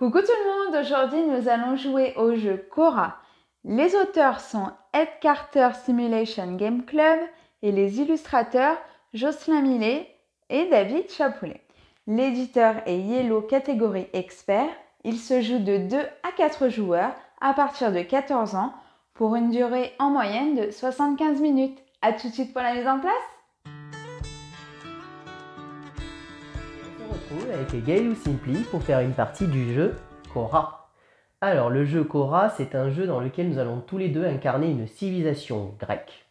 Coucou tout le monde, aujourd'hui nous allons jouer au jeu Cora. Les auteurs sont Ed Carter Simulation Game Club et les illustrateurs Jocelyn Millet et David Chapoulet. L'éditeur est Yellow catégorie expert. Il se joue de 2 à 4 joueurs à partir de 14 ans pour une durée en moyenne de 75 minutes. A tout de suite pour la mise en place. On se retrouve avec Gaël Simply pour faire une partie du jeu Cora. Alors le jeu Cora, c'est un jeu dans lequel nous allons tous les deux incarner une civilisation grecque.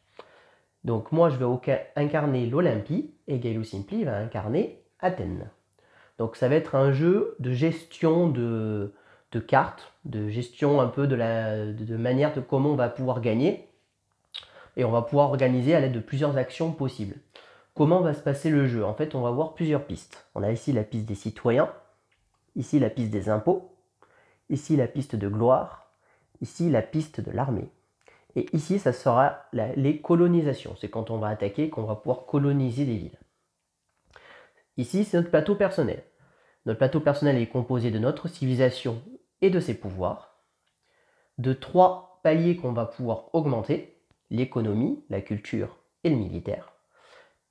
Donc moi je vais incarner l'Olympie et Gaël Simply va incarner Athènes. Donc ça va être un jeu de gestion de cartes, de gestion un peu de manière de comment on va pouvoir gagner. Et on va pouvoir organiser à l'aide de plusieurs actions possibles. Comment va se passer le jeu? En fait, on va voir plusieurs pistes. On a ici la piste des citoyens, ici la piste des impôts, ici la piste de gloire, ici la piste de l'armée. Et ici, ça sera les colonisations. C'est quand on va attaquer qu'on va pouvoir coloniser des villes. Ici, c'est notre plateau personnel. Notre plateau personnel est composé de notre civilisation et de ses pouvoirs, de 3 paliers qu'on va pouvoir augmenter, l'économie, la culture et le militaire.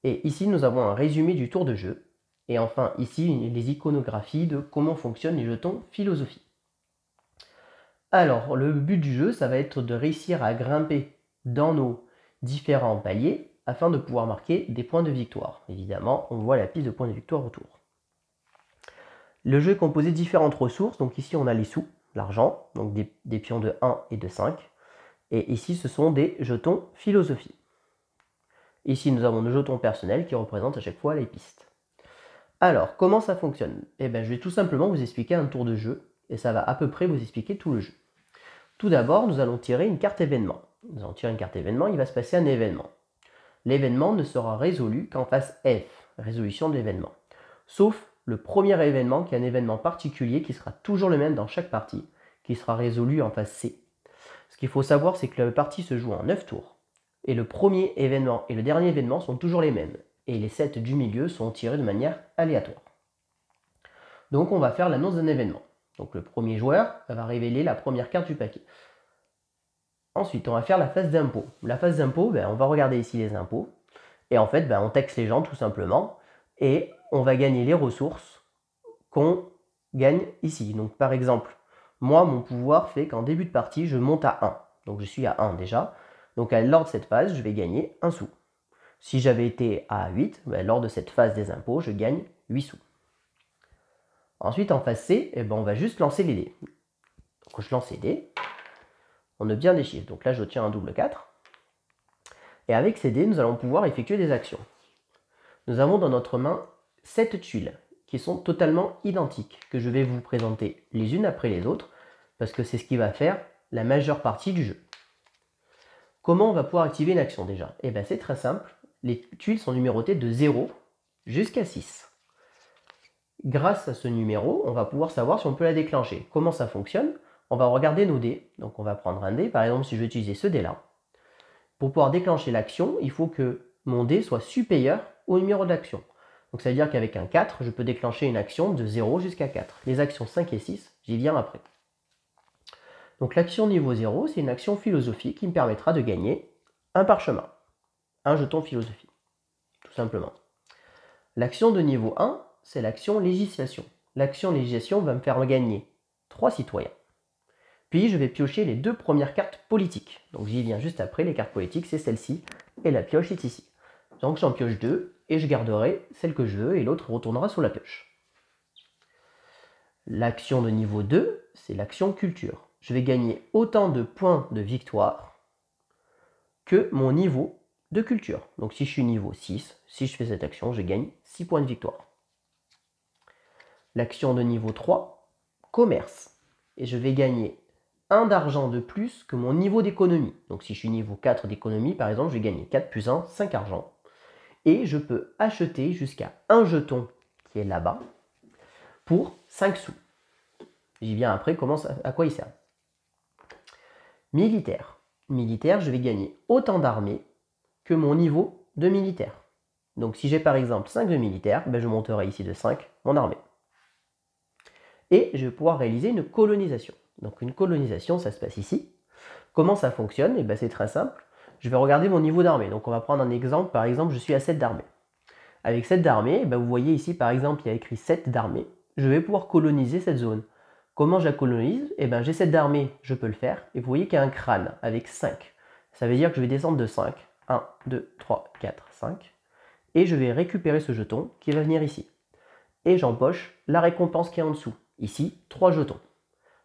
Et ici, nous avons un résumé du tour de jeu. Et enfin, ici, les iconographies de comment fonctionnent les jetons philosophie. Alors, le but du jeu, ça va être de réussir à grimper dans nos différents paliers afin de pouvoir marquer des points de victoire. Évidemment, on voit la piste de points de victoire autour. Le jeu est composé de différentes ressources. Donc ici, on a les sous, l'argent, donc des pions de 1 et de 5. Et ici, ce sont des jetons philosophie. Ici, nous avons nos jetons personnels qui représentent à chaque fois les pistes. Alors, comment ça fonctionne? Eh bien, je vais tout simplement vous expliquer un tour de jeu et ça va à peu près vous expliquer tout le jeu. Tout d'abord, nous allons tirer une carte événement. Nous allons tirer une carte événement, il va se passer un événement. L'événement ne sera résolu qu'en phase F, résolution de l'événement. Sauf le premier événement qui est un événement particulier qui sera toujours le même dans chaque partie, qui sera résolu en phase C. Ce qu'il faut savoir, c'est que la partie se joue en 9 tours. Et le premier événement et le dernier événement sont toujours les mêmes. Et les 7 du milieu sont tirés de manière aléatoire. Donc on va faire l'annonce d'un événement. Donc le premier joueur va révéler la première carte du paquet. Ensuite, on va faire la phase d'impôt. La phase d'impôt, on va regarder ici les impôts. Et en fait, on taxe les gens tout simplement. Et on va gagner les ressources qu'on gagne ici. Donc par exemple, moi, mon pouvoir fait qu'en début de partie, je monte à 1. Donc je suis à 1 déjà. Donc lors de cette phase, je vais gagner 1 sou. Si j'avais été à 8, lors de cette phase des impôts, je gagne 8 sous. Ensuite, en phase C, on va juste lancer les dés. Donc je lance les dés. On a bien des chiffres. Donc là, je tiens un double 4. Et avec ces dés, nous allons pouvoir effectuer des actions. Nous avons dans notre main 7 tuiles qui sont totalement identiques, que je vais vous présenter les unes après les autres, parce que c'est ce qui va faire la majeure partie du jeu. Comment on va pouvoir activer une action déjà? Eh bien c'est très simple, les tuiles sont numérotées de 0 jusqu'à 6. Grâce à ce numéro, on va pouvoir savoir si on peut la déclencher. Comment ça fonctionne? On va regarder nos dés. Donc on va prendre un dé, par exemple si je vais utiliser ce dé-là. Pour pouvoir déclencher l'action, il faut que mon dé soit supérieur au numéro de l'action. Donc ça veut dire qu'avec un 4, je peux déclencher une action de 0 jusqu'à 4. Les actions 5 et 6, j'y viens après. Donc l'action niveau 0, c'est une action philosophie qui me permettra de gagner un parchemin, un jeton philosophie, tout simplement. L'action de niveau 1, c'est l'action législation. L'action législation va me faire gagner 3 citoyens. Puis je vais piocher les 2 premières cartes politiques. Donc j'y viens juste après, les cartes politiques, c'est celle-ci, et la pioche est ici. Donc j'en pioche 2, et je garderai celle que je veux, et l'autre retournera sur la pioche. L'action de niveau 2, c'est l'action culture. Je vais gagner autant de points de victoire que mon niveau de culture. Donc si je suis niveau 6, si je fais cette action, je gagne 6 points de victoire. L'action de niveau 3, commerce. Et je vais gagner 1 d'argent de plus que mon niveau d'économie. Donc si je suis niveau 4 d'économie, par exemple, je vais gagner 4 plus 1, 5 argent. Et je peux acheter jusqu'à un jeton qui est là-bas pour 5 sous. J'y viens après, à quoi il sert. Militaire. Militaire, je vais gagner autant d'armées que mon niveau de militaire. Donc si j'ai par exemple 5 de militaire, je monterai ici de 5 mon armée. Et je vais pouvoir réaliser une colonisation. Donc une colonisation, ça se passe ici. Comment ça fonctionne? Eh bien, c'est très simple. Je vais regarder mon niveau d'armée. Donc on va prendre un exemple. Par exemple, je suis à 7 d'armée. Avec 7 d'armée, vous voyez ici par exemple, il y a écrit 7 d'armée. Je vais pouvoir coloniser cette zone. Comment je la colonise? Eh bien, j'ai 7 d'armée, je peux le faire. Et vous voyez qu'il y a un crâne avec 5. Ça veut dire que je vais descendre de 5. 1, 2, 3, 4, 5. Et je vais récupérer ce jeton qui va venir ici. Et j'empoche la récompense qui est en dessous. Ici, 3 jetons.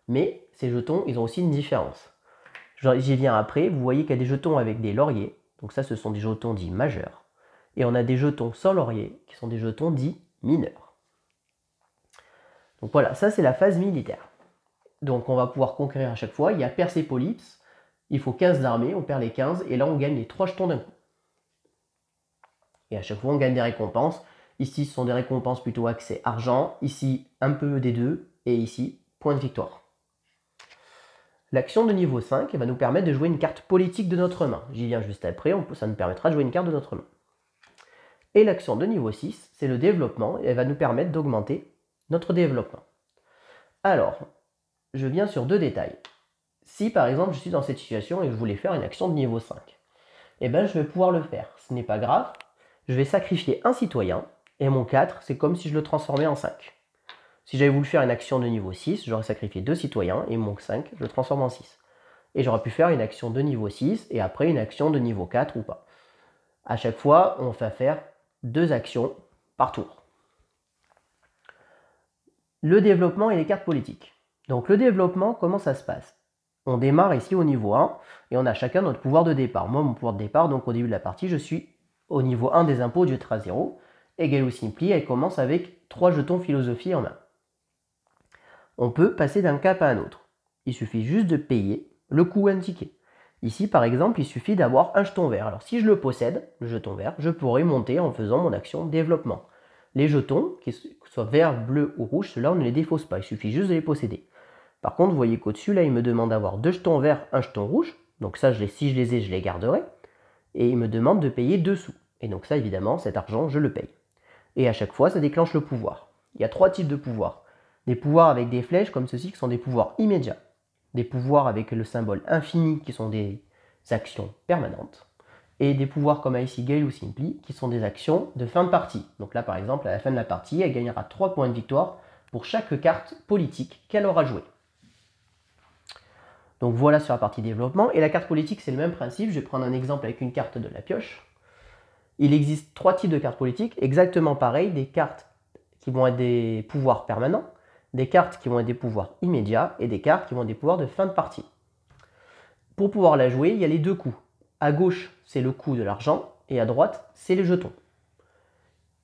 Mais ces jetons, ils ont aussi une différence. J'y viens après, vous voyez qu'il y a des jetons avec des lauriers. Donc ça, ce sont des jetons dits majeurs. Et on a des jetons sans laurier, qui sont des jetons dits mineurs. Donc voilà, ça c'est la phase militaire. Donc on va pouvoir conquérir à chaque fois. Il y a Persépolis, il faut 15 d'armée, on perd les 15, et là on gagne les 3 jetons d'un coup. Et à chaque fois on gagne des récompenses. Ici ce sont des récompenses plutôt axées argent, ici un peu des deux, et ici point de victoire. L'action de niveau 5 va nous permettre de jouer une carte politique de notre main. J'y viens juste après, ça nous permettra de jouer une carte de notre main. Et l'action de niveau 6, c'est le développement, et elle va nous permettre d'augmenter notre développement. Alors, je viens sur 2 détails. Si par exemple je suis dans cette situation et que je voulais faire une action de niveau 5, eh bien je vais pouvoir le faire. Ce n'est pas grave, je vais sacrifier un citoyen, et mon 4, c'est comme si je le transformais en 5. Si j'avais voulu faire une action de niveau 6, j'aurais sacrifié 2 citoyens, et mon 5, je le transforme en 6. Et j'aurais pu faire une action de niveau 6, et après une action de niveau 4 ou pas. À chaque fois, on va faire 2 actions par tour. Le développement et les cartes politiques. Donc le développement, comment ça se passe? On démarre ici au niveau 1, et on a chacun notre pouvoir de départ. Moi, mon pouvoir de départ, donc au début de la partie, je suis au niveau 1 des impôts, Dieu à 0, et Galo Simpli, elle commence avec 3 jetons philosophie en main. On peut passer d'un cap à un autre. Il suffit juste de payer le coût indiqué. Ici, par exemple, il suffit d'avoir un jeton vert. Alors si je le possède, le jeton vert, je pourrais monter en faisant mon action développement. Les jetons, que ce soit vert, bleu ou rouge, ceux-là, on ne les défausse pas, il suffit juste de les posséder. Par contre, vous voyez qu'au-dessus, là, il me demande d'avoir 2 jetons verts, un jeton rouge. Donc ça, si je les ai, je les garderai. Et il me demande de payer 2 sous. Et donc ça, évidemment, cet argent, je le paye. Et à chaque fois, ça déclenche le pouvoir. Il y a 3 types de pouvoirs. Des pouvoirs avec des flèches comme ceci, qui sont des pouvoirs immédiats. Des pouvoirs avec le symbole infini, qui sont des actions permanentes. Et des pouvoirs comme ici Gale ou Simply, qui sont des actions de fin de partie. Donc là, par exemple, à la fin de la partie, elle gagnera 3 points de victoire pour chaque carte politique qu'elle aura jouée. Donc voilà sur la partie développement. Et la carte politique, c'est le même principe. Je vais prendre un exemple avec une carte de la pioche. Il existe 3 types de cartes politiques, exactement pareil, des cartes qui vont être des pouvoirs permanents, des cartes qui vont être des pouvoirs immédiats et des cartes qui vont être des pouvoirs de fin de partie. Pour pouvoir la jouer, il y a les 2 coups. À gauche, c'est le coût de l'argent et à droite, c'est les jetons.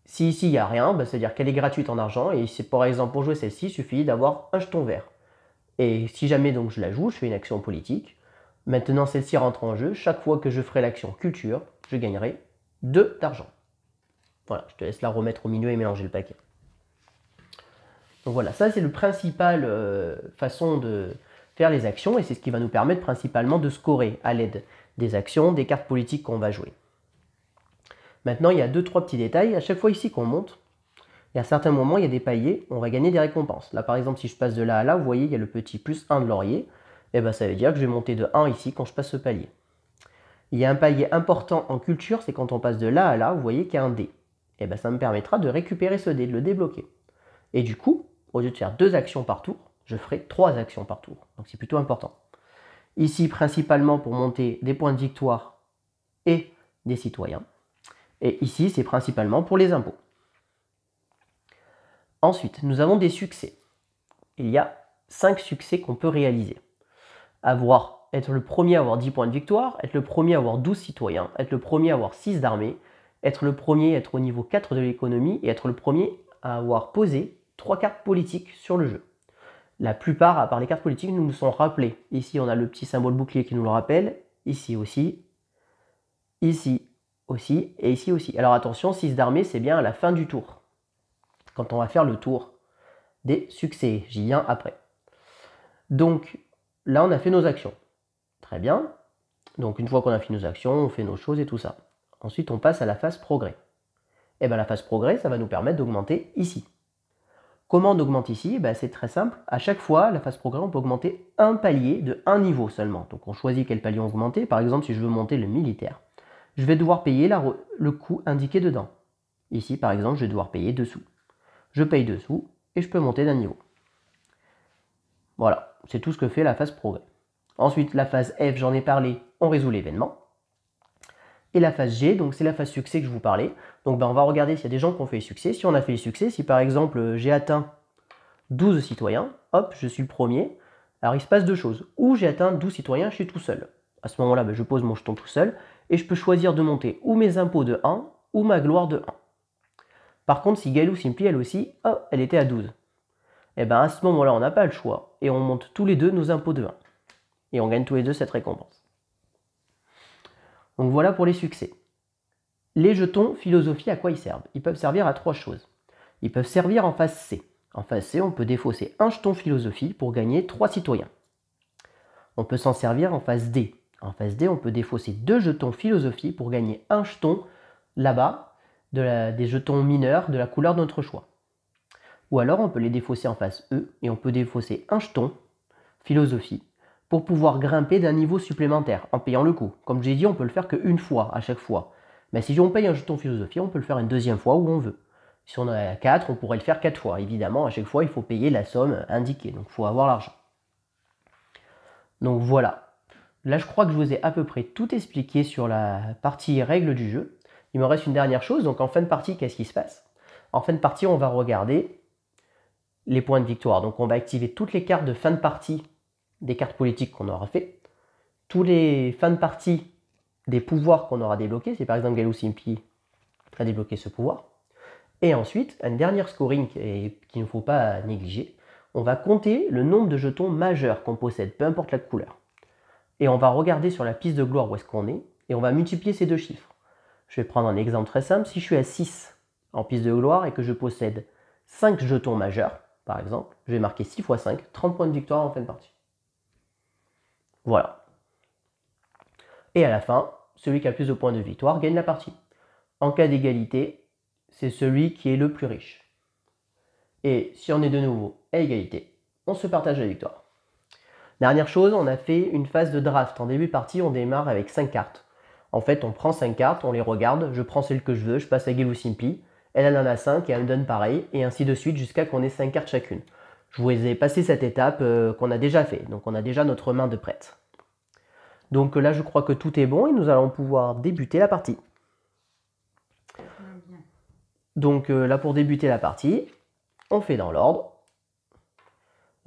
Si ici, il n'y a rien, c'est-à-dire qu'elle est gratuite en argent et par exemple pour jouer celle-ci, il suffit d'avoir un jeton vert. Et si jamais donc je la joue, je fais une action politique. Maintenant, celle-ci rentre en jeu. Chaque fois que je ferai l'action culture, je gagnerai 2 d'argent. Voilà, je te laisse la remettre au milieu et mélanger le paquet. Donc voilà, ça c'est le principal façon de faire les actions et c'est ce qui va nous permettre principalement de scorer à l'aide des actions, des cartes politiques qu'on va jouer. Maintenant, il y a 2-3 petits détails. À chaque fois ici qu'on monte, et à certains moments, il y a des paliers, on va gagner des récompenses. Là, par exemple, si je passe de là à là, vous voyez, il y a le petit plus 1 de laurier. Et ça veut dire que je vais monter de 1 ici quand je passe ce palier. Il y a un palier important en culture, c'est quand on passe de là à là, vous voyez qu'il y a un dé. Et ça me permettra de récupérer ce dé, de le débloquer. Et du coup, au lieu de faire 2 actions par tour, je ferai 3 actions par tour. Donc c'est plutôt important. Ici, principalement pour monter des points de victoire et des citoyens. Et ici, c'est principalement pour les impôts. Ensuite, nous avons des succès. Il y a 5 succès qu'on peut réaliser. Être le premier à avoir 10 points de victoire, être le premier à avoir 12 citoyens, être le premier à avoir 6 d'armée, être le premier à être au niveau 4 de l'économie et être le premier à avoir posé 3 cartes politiques sur le jeu. La plupart, à part les cartes politiques, nous sont rappelées. Ici, on a le petit symbole bouclier qui nous le rappelle. Ici aussi et ici aussi. Alors attention, 6 d'armée, c'est bien à la fin du tour. Quand on va faire le tour des succès. J'y viens après. Donc, là, on a fait nos actions. Très bien. Donc, une fois qu'on a fait nos actions, on fait nos choses et tout ça. Ensuite, on passe à la phase progrès. Et la phase progrès, ça va nous permettre d'augmenter ici. Comment on augmente ici? C'est très simple. À chaque fois, la phase progrès, on peut augmenter un palier de un niveau seulement. Donc on choisit quel palier on veut augmenter. Par exemple, si je veux monter le militaire, je vais devoir payer le coût indiqué dedans. Ici, par exemple, je vais devoir payer 2 sous. Je paye 2 sous et je peux monter d'un niveau. Voilà, c'est tout ce que fait la phase progrès. Ensuite, la phase F, j'en ai parlé, on résout l'événement. Et la phase G, donc c'est la phase succès que je vous parlais. Donc on va regarder s'il y a des gens qui ont fait les succès. Si on a fait les succès, si par exemple j'ai atteint 12 citoyens, hop, je suis le premier. Alors il se passe deux choses. Ou j'ai atteint 12 citoyens, je suis tout seul. À ce moment-là, je pose mon jeton tout seul et je peux choisir de monter ou mes impôts de 1 ou ma gloire de 1. Par contre, si Gailou Simpli, elle aussi, oh, elle était à 12. Et à ce moment-là, on n'a pas le choix et on monte tous les deux nos impôts de 1. Et on gagne tous les deux cette récompense. Donc voilà pour les succès. Les jetons philosophie, à quoi ils servent? Ils peuvent servir à 3 choses. Ils peuvent servir en phase C. En phase C, on peut défausser un jeton philosophie pour gagner 3 citoyens. On peut s'en servir en phase D. En phase D, on peut défausser 2 jetons philosophie pour gagner un jeton là-bas, des jetons mineurs de la couleur de notre choix. Ou alors on peut les défausser en phase E et on peut défausser un jeton philosophie pour pouvoir grimper d'un niveau supplémentaire en payant le coup. Comme j'ai dit, on peut le faire qu'une fois à chaque fois. Mais si on paye un jeton philosophie, on peut le faire une deuxième fois où on veut. Si on a 4, on pourrait le faire 4 fois. Évidemment, à chaque fois, il faut payer la somme indiquée. Donc, il faut avoir l'argent. Donc, voilà. Là, je crois que je vous ai à peu près tout expliqué sur la partie règles du jeu. Il me reste une dernière chose. Donc, en fin de partie, qu'est-ce qui se passe? En fin de partie, on va regarder les points de victoire. Donc, on va activer toutes les cartes de fin de partie des cartes politiques qu'on aura fait. Tous les fins de partie des pouvoirs qu'on aura débloqués. Si par exemple Gailou Simpli a débloqué ce pouvoir. Et ensuite, un dernier scoring qu'il ne faut pas négliger, on va compter le nombre de jetons majeurs qu'on possède, peu importe la couleur. Et on va regarder sur la piste de gloire où est-ce qu'on est, et on va multiplier ces deux chiffres. Je vais prendre un exemple très simple. Si je suis à 6 en piste de gloire et que je possède 5 jetons majeurs, par exemple, je vais marquer 6 x 5, 30 points de victoire en fin de partie. Voilà. Et à la fin, celui qui a le plus de points de victoire gagne la partie. En cas d'égalité, c'est celui qui est le plus riche. Et si on est de nouveau à égalité, on se partage la victoire. Dernière chose, on a fait une phase de draft. En début de partie, on démarre avec 5 cartes. En fait, on prend 5 cartes, on les regarde, je prends celle que je veux, je passe à Gailou Simpli, elle en a 5 et elle me donne pareil, et ainsi de suite jusqu'à qu'on ait 5 cartes chacune. Je vous ai passé cette étape qu'on a déjà fait, donc on a déjà notre main de prête. Donc là, je crois que tout est bon et nous allons pouvoir débuter la partie. Donc là, pour débuter la partie, on fait dans l'ordre.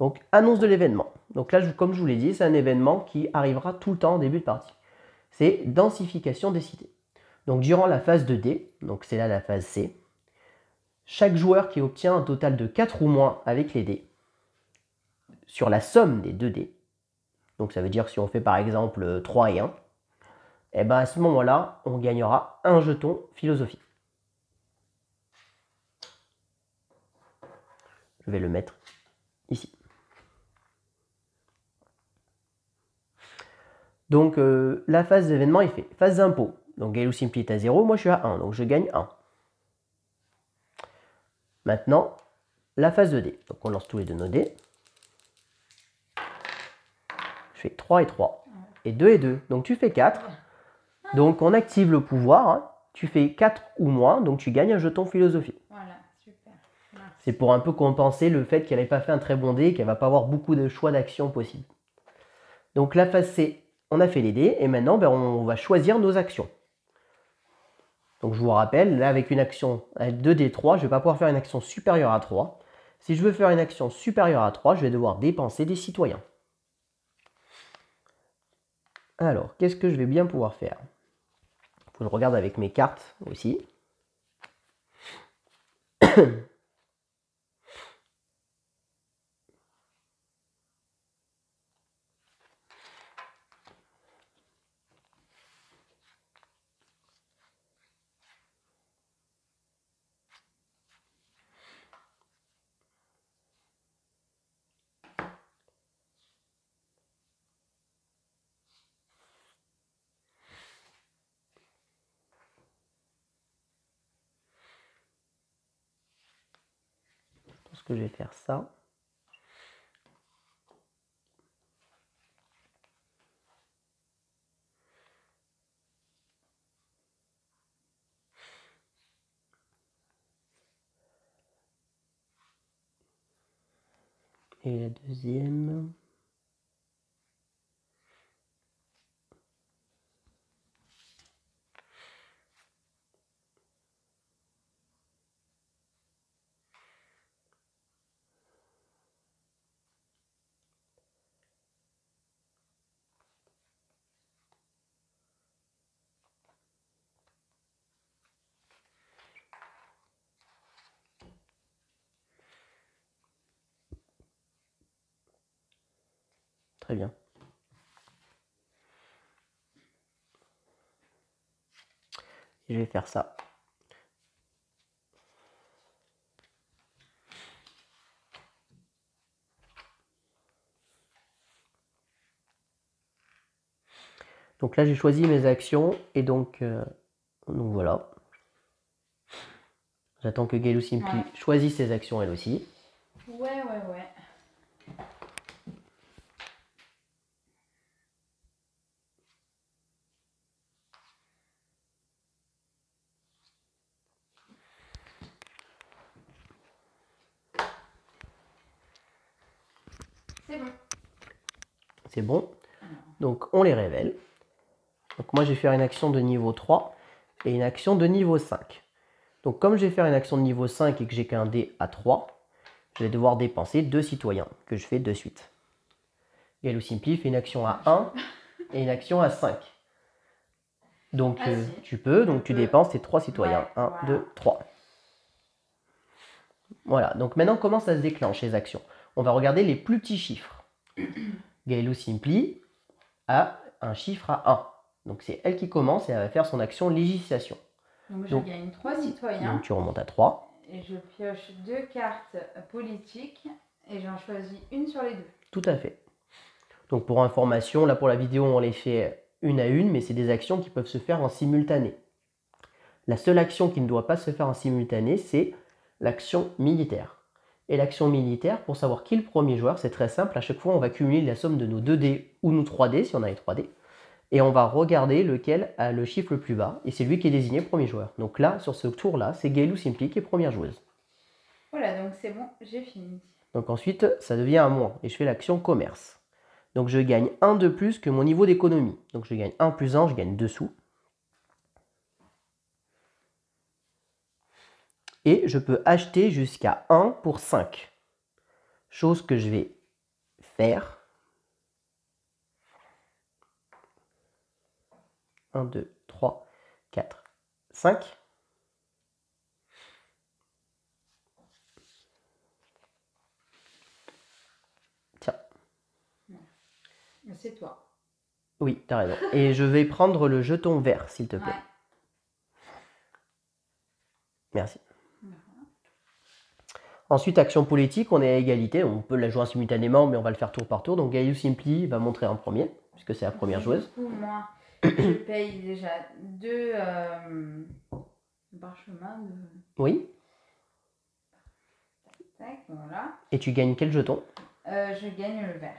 Donc, annonce de l'événement. Donc là, comme je vous l'ai dit, c'est un événement qui arrivera tout le temps en début de partie. C'est densification des cités. Donc, durant la phase 2D, donc c'est là la phase C, chaque joueur qui obtient un total de 4 ou moins avec les dés, sur la somme des 2 dés, donc ça veut dire si on fait par exemple 3 et 1, et à ce moment-là, on gagnera un jeton philosophie. Je vais le mettre ici. Donc la phase d'événement est faite. Phase d'impôt. Donc Gailou Simpli est à 0, moi je suis à 1, donc je gagne 1. Maintenant, la phase de dés. Donc on lance tous les deux nos dés. Je fais 3 et 3. Et 2 et 2. Donc tu fais 4. Donc on active le pouvoir. Hein. Tu fais 4 ou moins, donc tu gagnes un jeton philosophie. Voilà, super. C'est pour un peu compenser le fait qu'elle n'ait pas fait un très bon dé et qu'elle ne va pas avoir beaucoup de choix d'action possibles. Donc la phase C, on a fait les dés et maintenant on va choisir nos actions. Donc je vous rappelle, là avec une action avec 2D3, je ne vais pas pouvoir faire une action supérieure à 3. Si je veux faire une action supérieure à 3, je vais devoir dépenser des citoyens. Alors, qu'est-ce que je vais bien pouvoir faire? Il faut que je regarde avec mes cartes aussi. que je vais faire ça. Et la deuxième. Très bien. Et je vais faire ça. Donc là, j'ai choisi mes actions et donc voilà. J'attends que Gaël Simply choisisse ses actions elle aussi. Ouais. C'est bon. C'est bon. Donc on les révèle. Donc moi, je vais faire une action de niveau 3 et une action de niveau 5. Donc comme je vais faire une action de niveau 5 et que j'ai qu'un dé à 3, je vais devoir dépenser 2 citoyens que je fais de suite. Gaël Simply fait une action à 1 et une action à 5. Donc si. tu peux, donc tu dépenses tes 3 citoyens. Ouais, 1, voilà. 2, 3. Voilà, donc maintenant comment ça se déclenche les actions? On va regarder les plus petits chiffres. Gaël Simply a un chiffre à 1. Donc c'est elle qui commence et elle va faire son action législation. Donc je gagne 3 citoyens. Donc tu remontes à 3. Et je pioche 2 cartes politiques et j'en choisis une sur les deux. Tout à fait. Donc pour information, là pour la vidéo on les fait une à une, mais c'est des actions qui peuvent se faire en simultané. La seule action qui ne doit pas se faire en simultané, c'est l'action militaire. Et l'action militaire, pour savoir qui est le premier joueur, c'est très simple. À chaque fois, on va cumuler la somme de nos 2 dés ou nos 3 dés, si on a les 3 dés. Et on va regarder lequel a le chiffre le plus bas. Et c'est lui qui est désigné premier joueur. Donc là, sur ce tour-là, c'est Gaël Simply qui est première joueuse. Voilà, donc c'est bon, j'ai fini. Donc ensuite, ça devient à moi. Et je fais l'action commerce. Donc je gagne 1 de plus que mon niveau d'économie. Donc je gagne 1 plus 1, je gagne 2 sous. Et je peux acheter jusqu'à 1 pour 5. Chose que je vais faire. 1, 2, 3, 4, 5. Tiens. C'est toi. Oui, t'as raison. Et je vais prendre le jeton vert, s'il te plaît. Ouais. Merci. Ensuite, action politique, on est à égalité. On peut la jouer simultanément, mais on va le faire tour par tour. Donc Gaël Simply va montrer en premier, puisque c'est la première joueuse. Du coup, moi, je paye déjà 2 parchemins. Oui. Tac, voilà. Et tu gagnes quel jeton? Je gagne le vert.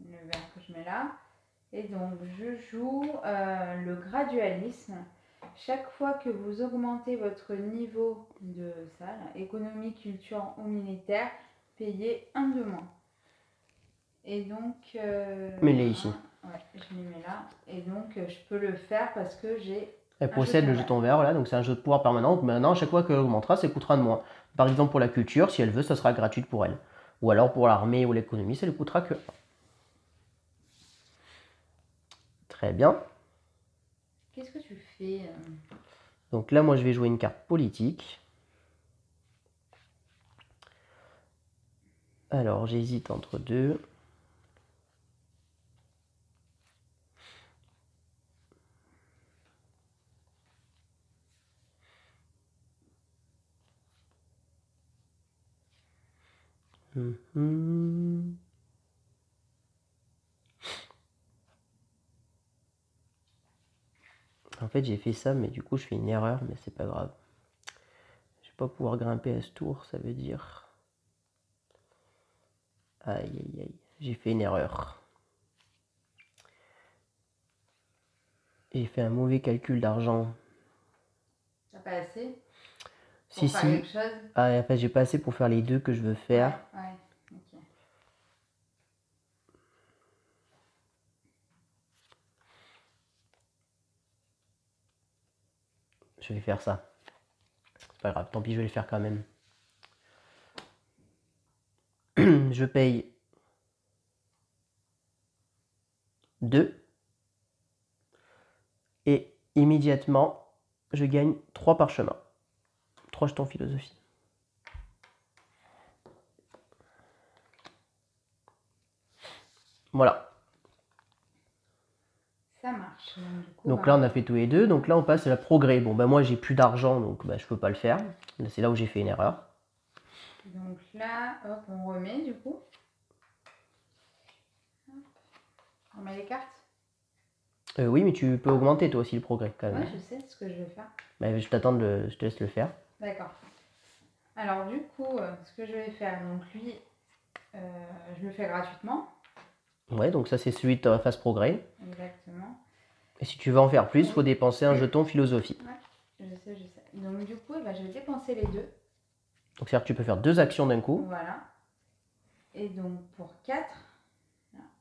Le vert que je mets là. Et donc, je joue le gradualisme. Chaque fois que vous augmentez votre niveau de salle, économie, culture ou militaire, payez 1 de moins. Et donc... Mets-les ici. Ouais, je les mets là. Et donc, je peux le faire parce que j'ai... Elle possède le jeton vert, voilà, donc c'est un jeu de pouvoir permanent. Maintenant, à chaque fois qu'elle augmentera, ça coûtera de moins. Par exemple, pour la culture, si elle veut, ça sera gratuit pour elle. Ou alors pour l'armée ou l'économie, ça ne lui coûtera que 1. Très bien. Qu'est-ce que tu fais Donc là, moi, je vais jouer une carte politique. Alors, j'hésite entre deux. En fait, j'ai fait ça, mais du coup, je fais une erreur, mais c'est pas grave. Je vais pas pouvoir grimper à ce tour, ça veut dire... Aïe, aïe, aïe. J'ai fait une erreur. J'ai fait un mauvais calcul d'argent. T'as pas assez Si, pour faire si. quelque chose? Ah, en fait, j'ai pas assez pour faire les deux que je veux faire. Ouais, ok. Je vais faire ça. C'est pas grave, tant pis, je vais le faire quand même. Je paye 2. Et immédiatement, je gagne 3 parchemins. 3 jetons philosophie. Voilà. Ça marche. Donc là, on a fait tous les deux. Donc là, on passe à la progrès. Bon, ben moi, j'ai plus d'argent, donc ben, je peux pas le faire. C'est là où j'ai fait une erreur. Donc là, hop, on remet du coup. Hop. On met les cartes. Oui, mais tu peux augmenter toi aussi le progrès quand même. Ouais, je sais ce que je vais faire. Ben, je te laisse le faire. D'accord. Alors du coup, ce que je vais faire, donc lui, je le fais gratuitement. Ouais, donc ça, c'est celui de ta phase progrès. Exactement. Et si tu veux en faire plus, il faut dépenser un jeton philosophie. Ouais, je sais, je sais. Donc du coup, je vais dépenser les deux. Donc c'est-à-dire que tu peux faire 2 actions d'un coup. Voilà. Et donc pour 4,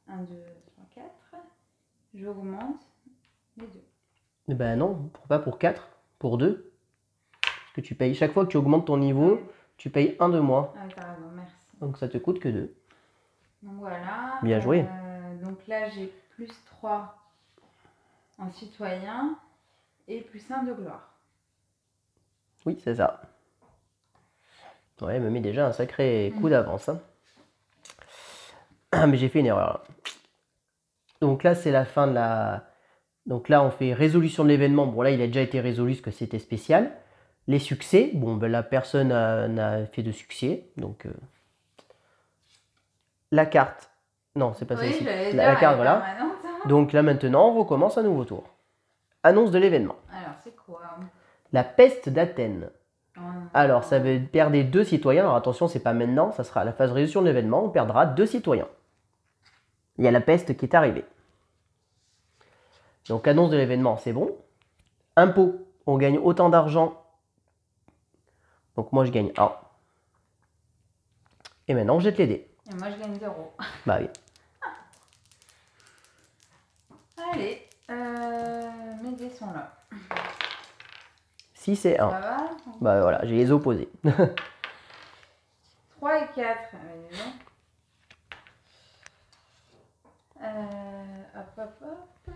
1, 2, 3, 4, j'augmente les deux. Eh ben non, pas pour 4, pour 2. Parce que tu payes, chaque fois que tu augmentes ton niveau, tu payes 1 de moins. Ah, t'as raison, merci. Donc ça te coûte que 2. Donc voilà. Bien joué. Donc là, j'ai plus 3 en citoyen et plus 1 de gloire. Oui, c'est ça. Ouais, elle me met déjà un sacré coup d'avance. Hein. Mais j'ai fait une erreur. Là. Donc là, c'est la fin de la... Donc là, on fait résolution de l'événement. Bon, là, il a déjà été résolu parce que c'était spécial. Les succès. Bon, ben la personne n'a fait de succès. Donc, la carte. Non, c'est pas ça ici. La carte, voilà. Donc là, maintenant, on recommence un nouveau tour. Annonce de l'événement. Alors, c'est quoi? La peste d'Athènes. Alors, ça veut perdre 2 citoyens. Alors, attention, c'est pas maintenant. Ça sera à la phase de résolution de l'événement. On perdra 2 citoyens. Il y a la peste qui est arrivée. Donc, annonce de l'événement, c'est bon. Impôt, on gagne autant d'argent. Donc, moi, je gagne 1. Et maintenant, on jette les dés. Et moi, je gagne 0. Bah oui. Allez, mes dés sont là. 6 et 1. Ça va? Bah voilà, j'ai les opposés. 3 et 4. Hop, hop, hop.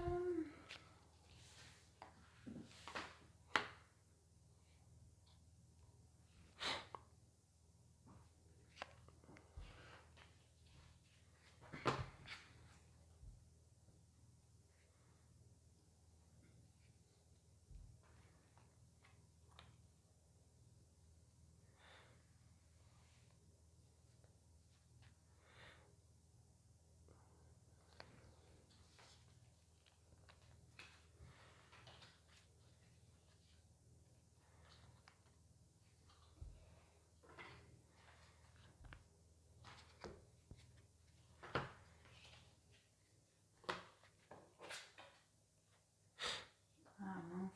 Ah mince.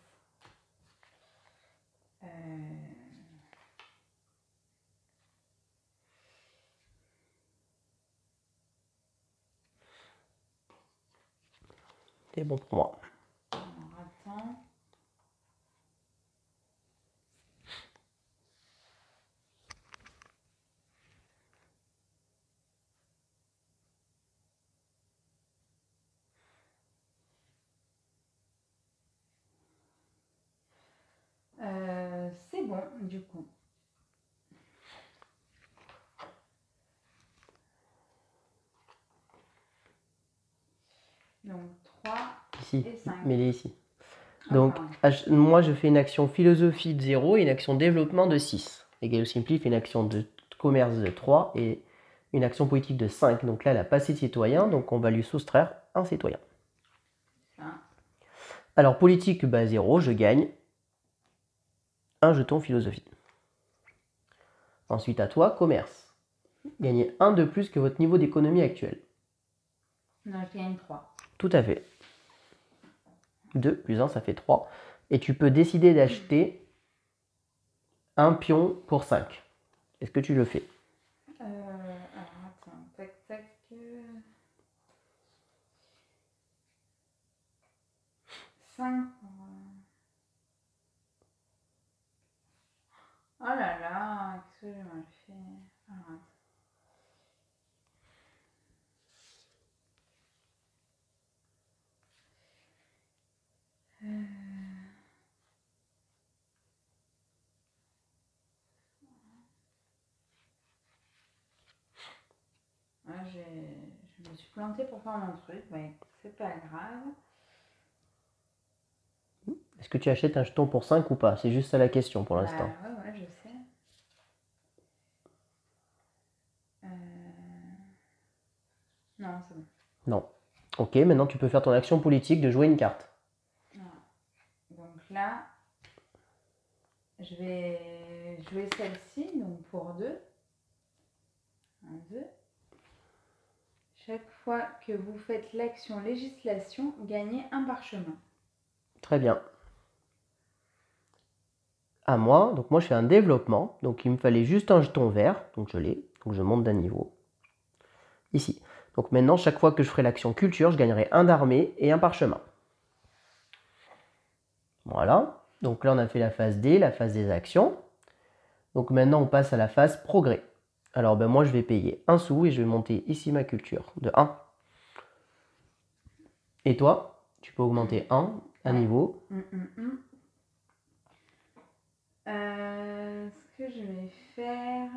C'est bon pour moi. Alors, attends. C'est bon, du coup. Donc 3 Ici, et 5. mets-les ici. Donc, moi, je fais une action philosophie de 0 et une action développement de 6. Et Gale Simply fait une action de commerce de 3 et une action politique de 5. Donc là, elle a pas assez de citoyens, donc on va lui soustraire un citoyen. Alors, politique, 0, je gagne un jeton philosophie. Ensuite, à toi, commerce. Gagnez 1 de plus que votre niveau d'économie actuel. Non, je gagne 3. Tout à fait. 2 plus 1, ça fait 3. Et tu peux décider d'acheter un pion pour 5. Est-ce que tu le fais? Alors, attends, tac, tac. 5. Oh là là, qu'est-ce que j'ai mal fait. Alors, attends. Ah, je me suis plantée pour faire mon truc. Ouais, c'est pas grave. Est-ce que tu achètes un jeton pour 5 ou pas? C'est juste ça la question pour l'instant. Ouais, je sais. Non, c'est bon. Non. Ok, maintenant tu peux faire ton action politique de jouer une carte. Voilà. Donc là, je vais jouer celle-ci, donc pour 2. 1, 2. Chaque fois que vous faites l'action législation, gagnez un parchemin. Très bien. À moi, donc moi je fais un développement, donc il me fallait juste un jeton vert, donc je l'ai, donc je monte d'un niveau. Ici. Donc maintenant, chaque fois que je ferai l'action culture, je gagnerai un d'armée et un parchemin. Voilà. Donc là, on a fait la phase D, la phase des actions. Donc maintenant, on passe à la phase progrès. Alors moi, je vais payer 1 sou et je vais monter ici ma culture de 1. Et toi, tu peux augmenter 1 niveau. Ce que je vais faire,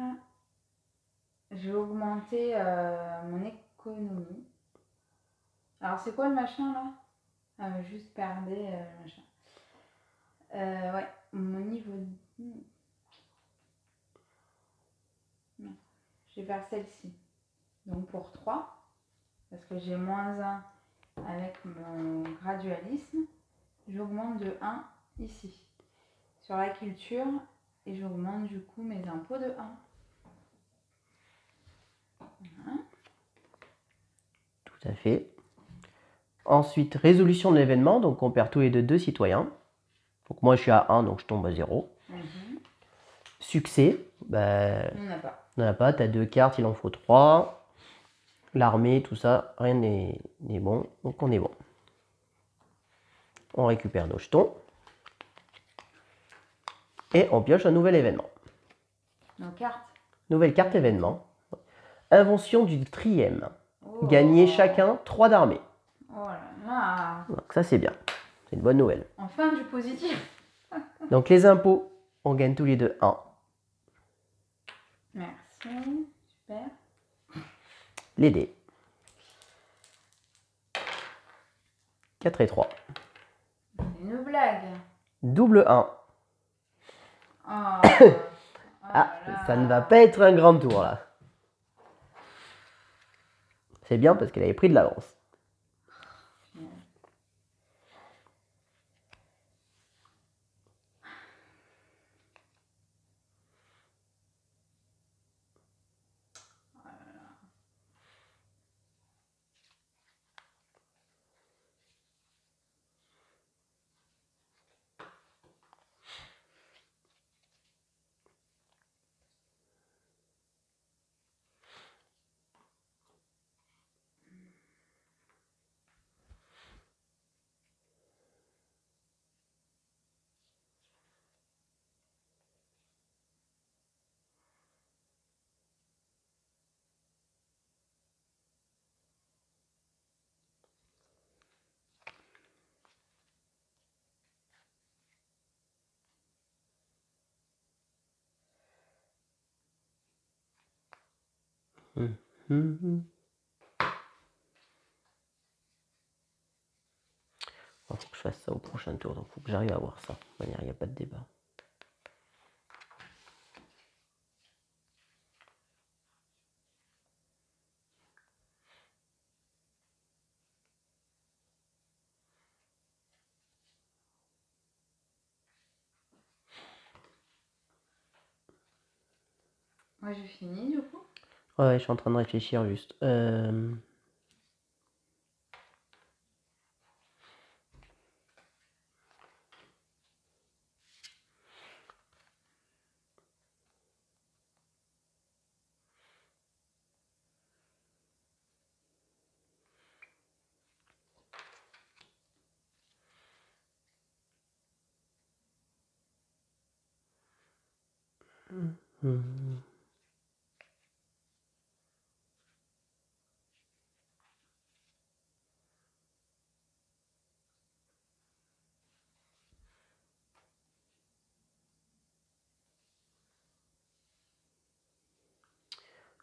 je vais augmenter mon économie. Alors, c'est quoi le machin là? Juste perdre le machin. Ouais, mon niveau. Non, je vais faire celle-ci. Donc pour 3, parce que j'ai -1 avec mon gradualisme, j'augmente de 1 ici. Sur la culture, et j'augmente du coup mes impôts de 1. Voilà. Tout à fait. Ensuite, résolution de l'événement. Donc on perd tous les deux citoyens. Donc moi je suis à 1, donc je tombe à 0. Succès. On n'en a pas. On n'en a pas. Tu as 2 cartes, il en faut 3. L'armée, tout ça, rien n'est bon. Donc on est bon. On récupère nos jetons. Et on pioche un nouvel événement. Nos cartes. Nouvelle carte événement. Invention du trième. Oh. Gagner chacun 3 d'armée. Oh là là. Donc ça c'est bien. C'est une bonne nouvelle. Enfin du positif. Donc les impôts, on gagne tous les deux 1. Merci. Super. Les dés. 4 et 3. C'est une blague. Double 1. Oh. Ah, ça ne va pas être un grand tour là. C'est bien parce qu'elle avait pris de l'avance. Il faut que je fasse ça au prochain tour, donc il faut que j'arrive à voir ça. De toute manière, il n'y a pas de débat. Moi, j'ai fini du coup. Ouais, je suis en train de réfléchir juste. Hmm.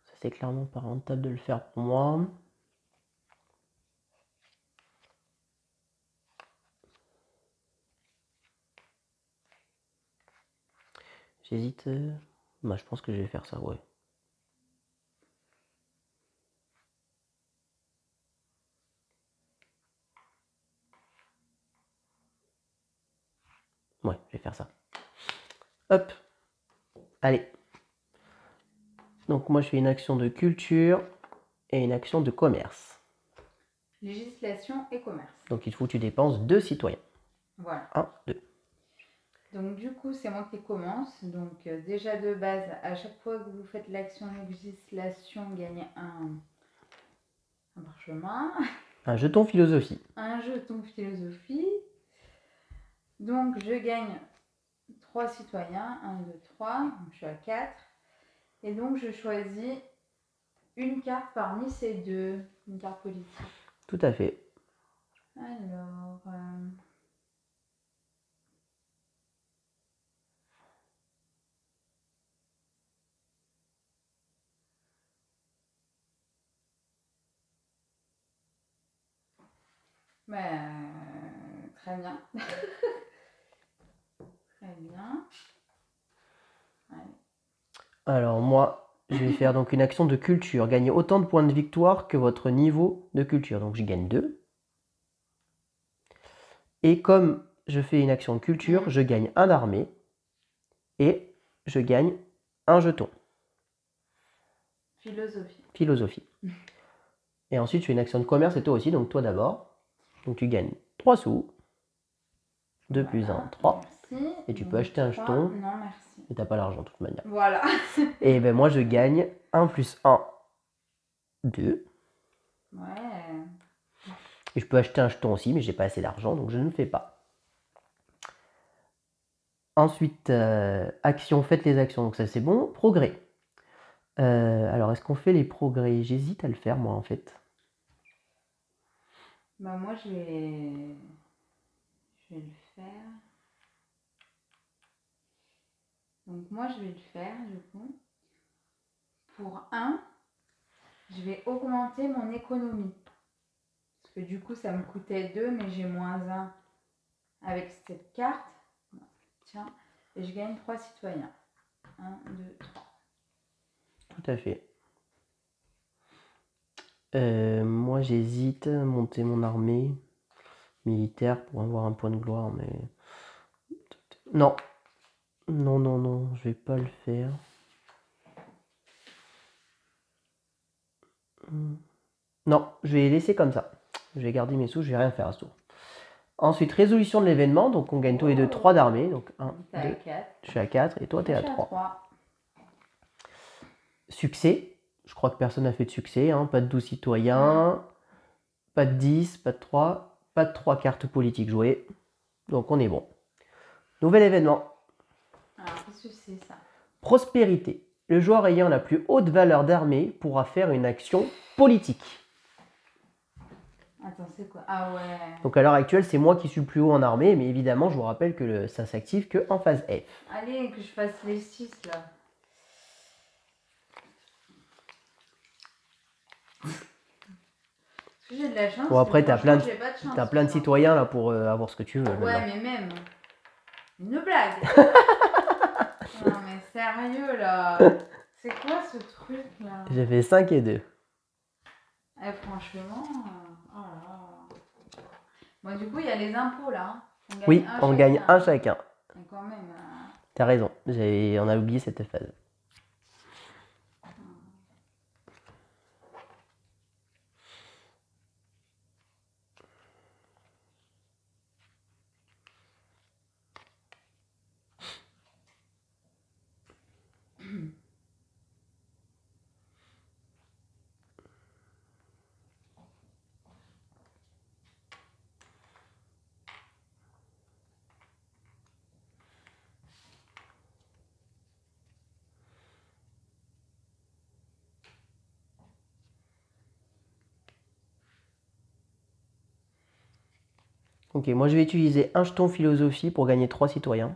Ça, c'est clairement pas rentable de le faire pour moi. J'hésite. Bah, je pense que je vais faire ça, ouais. Ouais, je vais faire ça. Hop. Allez. Donc moi, je fais une action de culture et une action de commerce. Législation et commerce. Donc il faut que tu dépenses 2 citoyens. Voilà. 1, 2. Donc du coup, c'est moi qui commence. Donc déjà de base, à chaque fois que vous faites l'action législation, gagnez un parchemin, Un jeton philosophie. un jeton philosophie. Donc je gagne 3 citoyens, 1, 2, 3, donc je suis à 4. Et donc je choisis une carte parmi ces deux, une carte politique. Tout à fait. Alors, très bien. Très bien. Allez. Alors moi, je vais faire donc une action de culture. Gagner autant de points de victoire que votre niveau de culture. Donc je gagne 2. Et comme je fais une action de culture, je gagne un d'armée. Et je gagne un jeton. Philosophie. Et ensuite, je fais une action de commerce et toi aussi. Donc toi d'abord. Donc tu gagnes 3 sous. 2 voilà, plus 1, 3. Merci. Et tu donc, peux acheter un 3. jeton. Non, merci. Et t'as pas l'argent de toute manière. Voilà. Et ben moi je gagne 1 plus 1, 2. Ouais. Et je peux acheter un jeton aussi, mais j'ai pas assez d'argent, donc je ne le fais pas. Ensuite, action, faites les actions, donc ça c'est bon. Progrès. Alors, est-ce qu'on fait les progrès? J'hésite à le faire, moi, en fait. Bah moi, je vais le faire. Donc moi, je vais le faire, du coup. Pour 1, je vais augmenter mon économie. Parce que du coup, ça me coûtait 2, mais j'ai moins 1 avec cette carte. Tiens, et je gagne 3 citoyens. 1, 2, 3. Tout à fait. Moi, j'hésite à monter mon armée militaire pour avoir un point de gloire, mais... Non. Non, non, non, je vais pas le faire. Non, je vais laisser comme ça. Je vais garder mes sous, je vais rien faire à ce tour. Ensuite, résolution de l'événement. Donc, on gagne tous les deux 3 d'armée. Donc, 1, 2, je suis à 4 et toi, tu es à 3. Succès. Je crois que personne n'a fait de succès. Hein. Pas de 12 citoyens. Pas de 10, pas de 3. Pas de 3 cartes politiques jouées. Donc, on est bon. Nouvel événement. Alors, qu'est-ce que c'est ça? Prospérité. Le joueur ayant la plus haute valeur d'armée pourra faire une action politique. Attends, c'est quoi? Ah ouais. Donc à l'heure actuelle, c'est moi qui suis le plus haut en armée, mais évidemment, je vous rappelle que ça s'active qu'en phase F. Allez, que je fasse les 6 là. J'ai de la chance. Bon, après, t'as plein de chance, citoyens là pour avoir ce que tu veux. Ouais, là. mais même. Une blague. Non, mais sérieux là. C'est quoi ce truc là? J'ai fait 5 et 2. Eh, franchement. Oh là là. Bon, du coup, il y a les impôts là. Oui, on gagne un chacun. Et quand même. T'as raison, on a oublié cette phase. Ok, moi je vais utiliser un jeton philosophie pour gagner 3 citoyens.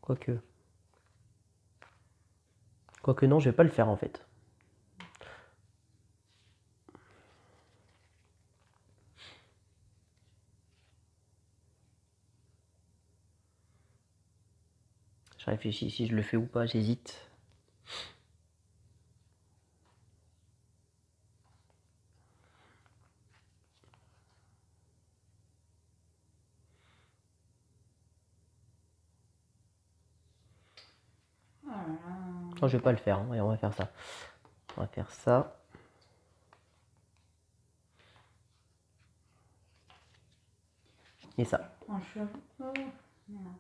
Quoique. Quoique non, je vais pas le faire en fait. Je réfléchis si je le fais ou pas, j'hésite. Oh là là. Non, je vais pas le faire. Ouais, on va faire ça. On va faire ça. Et ça. Un cheveu. Oh, merde.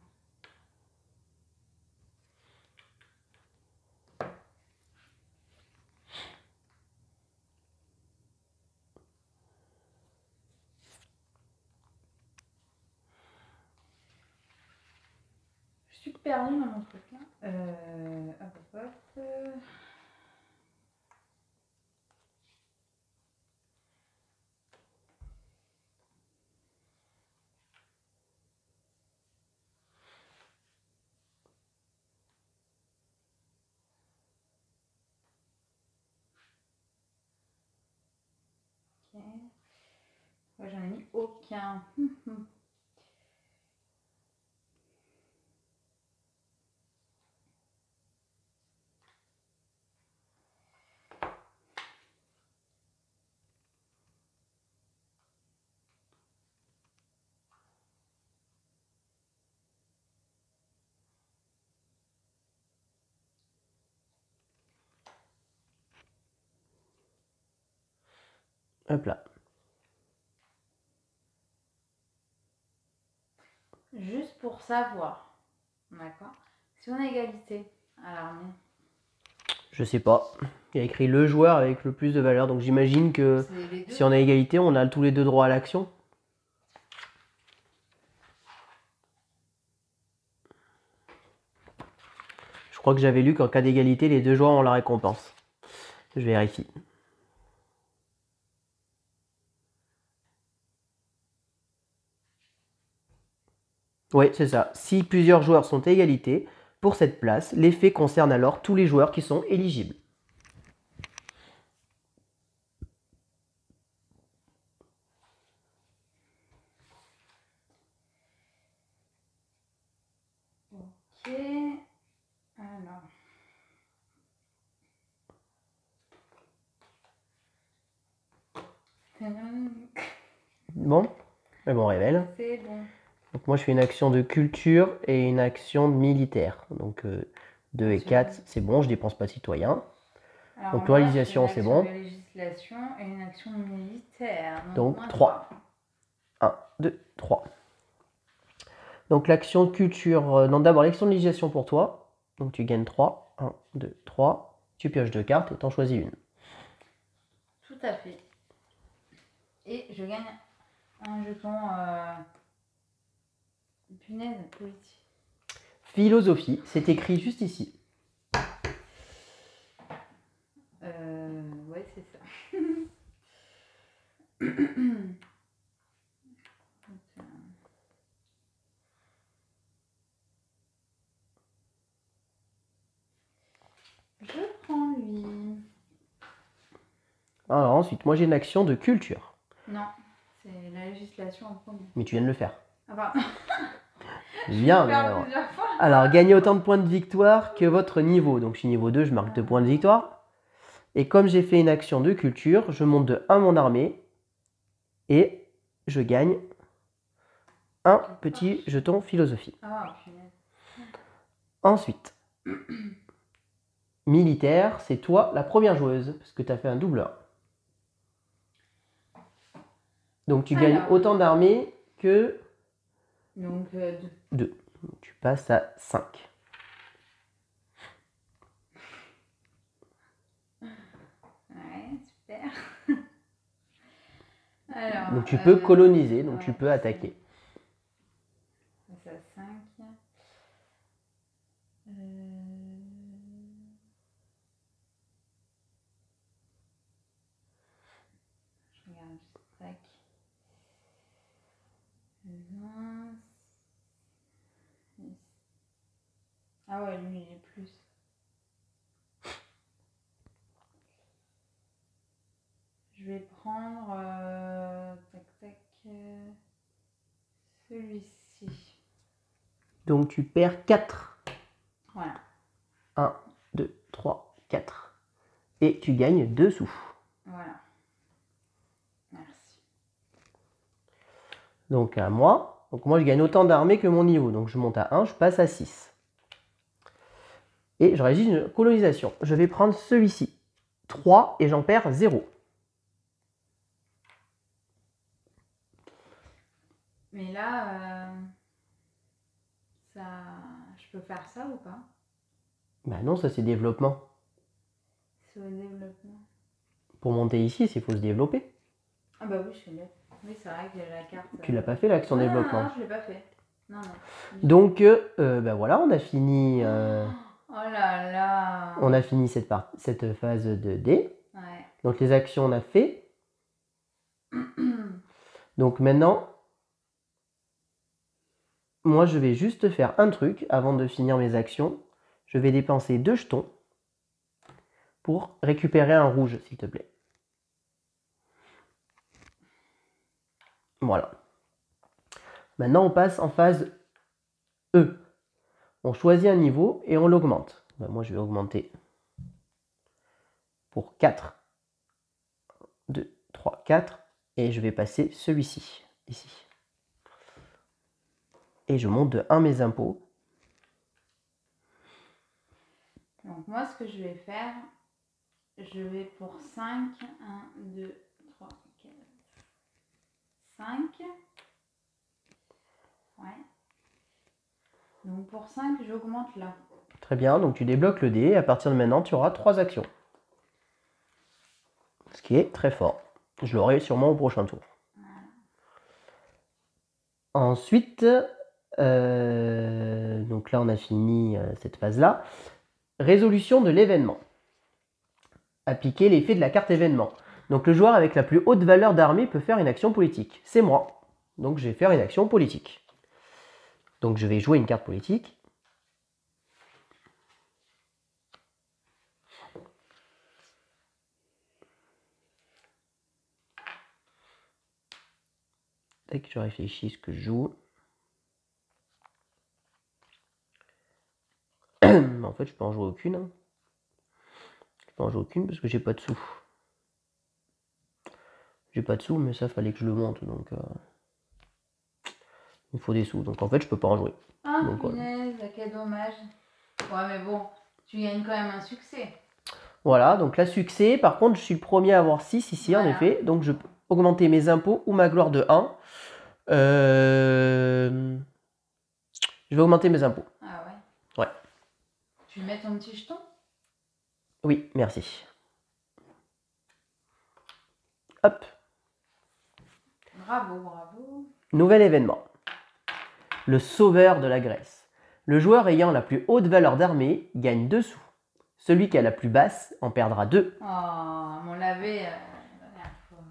Je suis perdue dans mon truc. Hein. Hop, hop, hop. Ok. Ouais, j'en ai mis aucun. Hop là. Juste pour savoir. D'accord. Si on a égalité à l'armée. Je sais pas. Il y a écrit le joueur avec le plus de valeur. Donc j'imagine que C'est les deux. si on a égalité, on a tous les deux droit à l'action. Je crois que j'avais lu qu'en cas d'égalité, les deux joueurs ont la récompense. Je vérifie. Oui, c'est ça. Si plusieurs joueurs sont à égalité, pour cette place, l'effet concerne alors tous les joueurs qui sont éligibles. Ok. Alors. Bon, mais bon, on révèle. C'est bon. Donc moi je fais une action de culture et une action de militaire. Donc 2 et 4, c'est bon, je dépense pas de citoyen. Alors, Donc moi, l'organisation, c'est bon. Une action de législation et une action militaire. Donc moins 3. 1, 2, 3. Donc l'action de culture, non d'abord l'action de législation pour toi. Donc tu gagnes 3. 1, 2, 3. Tu pioches 2 cartes et t'en choisis une. Tout à fait. Et je gagne un jeton punaise politique. Philosophie, c'est écrit juste ici. Ouais, c'est ça. Je prends lui. Alors ensuite, moi j'ai une action de culture. Non, c'est la législation en premier. Mais tu viens de le faire. Enfin, Bien, mais faire alors. plusieurs fois. Alors, gagnez autant de points de victoire que votre niveau. Donc, je suis niveau 2, je marque 2 points de victoire. Et comme j'ai fait une action de culture, je monte de 1 mon armée. Et je gagne un petit jeton philosophie. Ah, punaise. Ensuite, militaire, c'est toi la première joueuse. Parce que tu as fait un double 1. Donc, tu gagnes autant d'armées que... Donc, 2. Tu passes à 5. Ouais, super. Alors, Donc, tu peux coloniser, donc tu peux attaquer. Ah ouais, lui, il est plus. Je vais prendre tac, tac, celui-ci. Donc tu perds 4. Voilà. 1, 2, 3, 4. Et tu gagnes 2 sous. Voilà. Merci. Donc à moi. Donc moi je gagne autant d'armées que mon niveau. Donc je monte à 1, je passe à 6. Et je réalise une colonisation. Je vais prendre celui-ci. 3 et j'en perds 0. Mais là, ça, je peux faire ça ou pas? Bah non, ça c'est développement. C'est au développement. Pour monter ici, il faut se développer. Ah bah oui, je suis bête. Oui, c'est vrai que la carte... Tu l'as pas fait l'action développement. Non, je l'ai pas fait. Non, non. Donc, bah voilà, on a fini... Oh là là. On a fini cette phase de D. Ouais. Donc les actions on a fait. Donc maintenant, moi je vais juste faire un truc avant de finir mes actions. Je vais dépenser 2 jetons pour récupérer un rouge, s'il te plaît. Voilà. Maintenant on passe en phase E. On choisit un niveau et on l'augmente. Ben, moi je vais augmenter pour 4. 2, 3, 4. Et je vais passer celui-ci, ici. Et je monte de 1 mes impôts. Donc moi, ce que je vais faire, je vais pour 5. 1, 2, 3, 4, 5. Ouais. Donc pour 5, j'augmente là. Très bien, donc tu débloques le dé et à partir de maintenant, tu auras 3 actions. Ce qui est très fort. Je l'aurai sûrement au prochain tour. Voilà. Ensuite, donc là on a fini cette phase-là. Résolution de l'événement. Appliquer l'effet de la carte événement. Donc le joueur avec la plus haute valeur d'armée peut faire une action politique. C'est moi. Donc je vais faire une action politique. Donc je vais jouer une carte politique. Dès que je réfléchis ce que je joue. En fait, je peux en jouer aucune. Hein. Je peux en jouer aucune parce que j'ai pas de sous. J'ai pas de sous, mais ça fallait que je le monte, donc il faut des sous. Donc en fait, je peux pas en jouer. Ah, donc, punaise, quel dommage. Ouais, mais bon, tu gagnes quand même un succès. Voilà, donc là, succès. Par contre, je suis le premier à avoir 6 ici, Voilà. en effet. Donc je peux augmenter mes impôts ou ma gloire de 1. Je vais augmenter mes impôts. Ah ouais? Ouais. Tu mets ton petit jeton? Oui, merci. Hop. Bravo, bravo. Nouvel événement. Le sauveur de la Grèce. Le joueur ayant la plus haute valeur d'armée gagne 2 sous. Celui qui a la plus basse en perdra 2. Oh, on l'avait la dernière fois.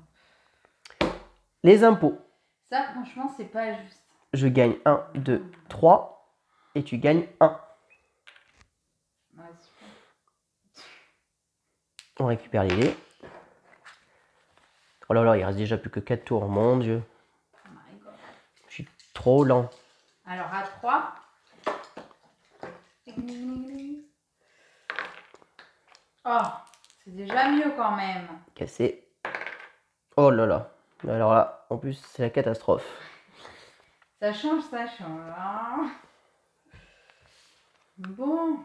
Les impôts. Ça, franchement, c'est pas juste. Je gagne 1, 2, 3. Et tu gagnes 1. Ouais, super. On récupère les dés. Oh là là, il reste déjà plus que 4 tours. Mon Dieu. Oh my God. Je suis trop lent. Alors, à 3. Oh, c'est déjà mieux quand même. Cassé. Oh là là. Alors là, en plus, c'est la catastrophe. Ça change, ça change. Hein. Bon.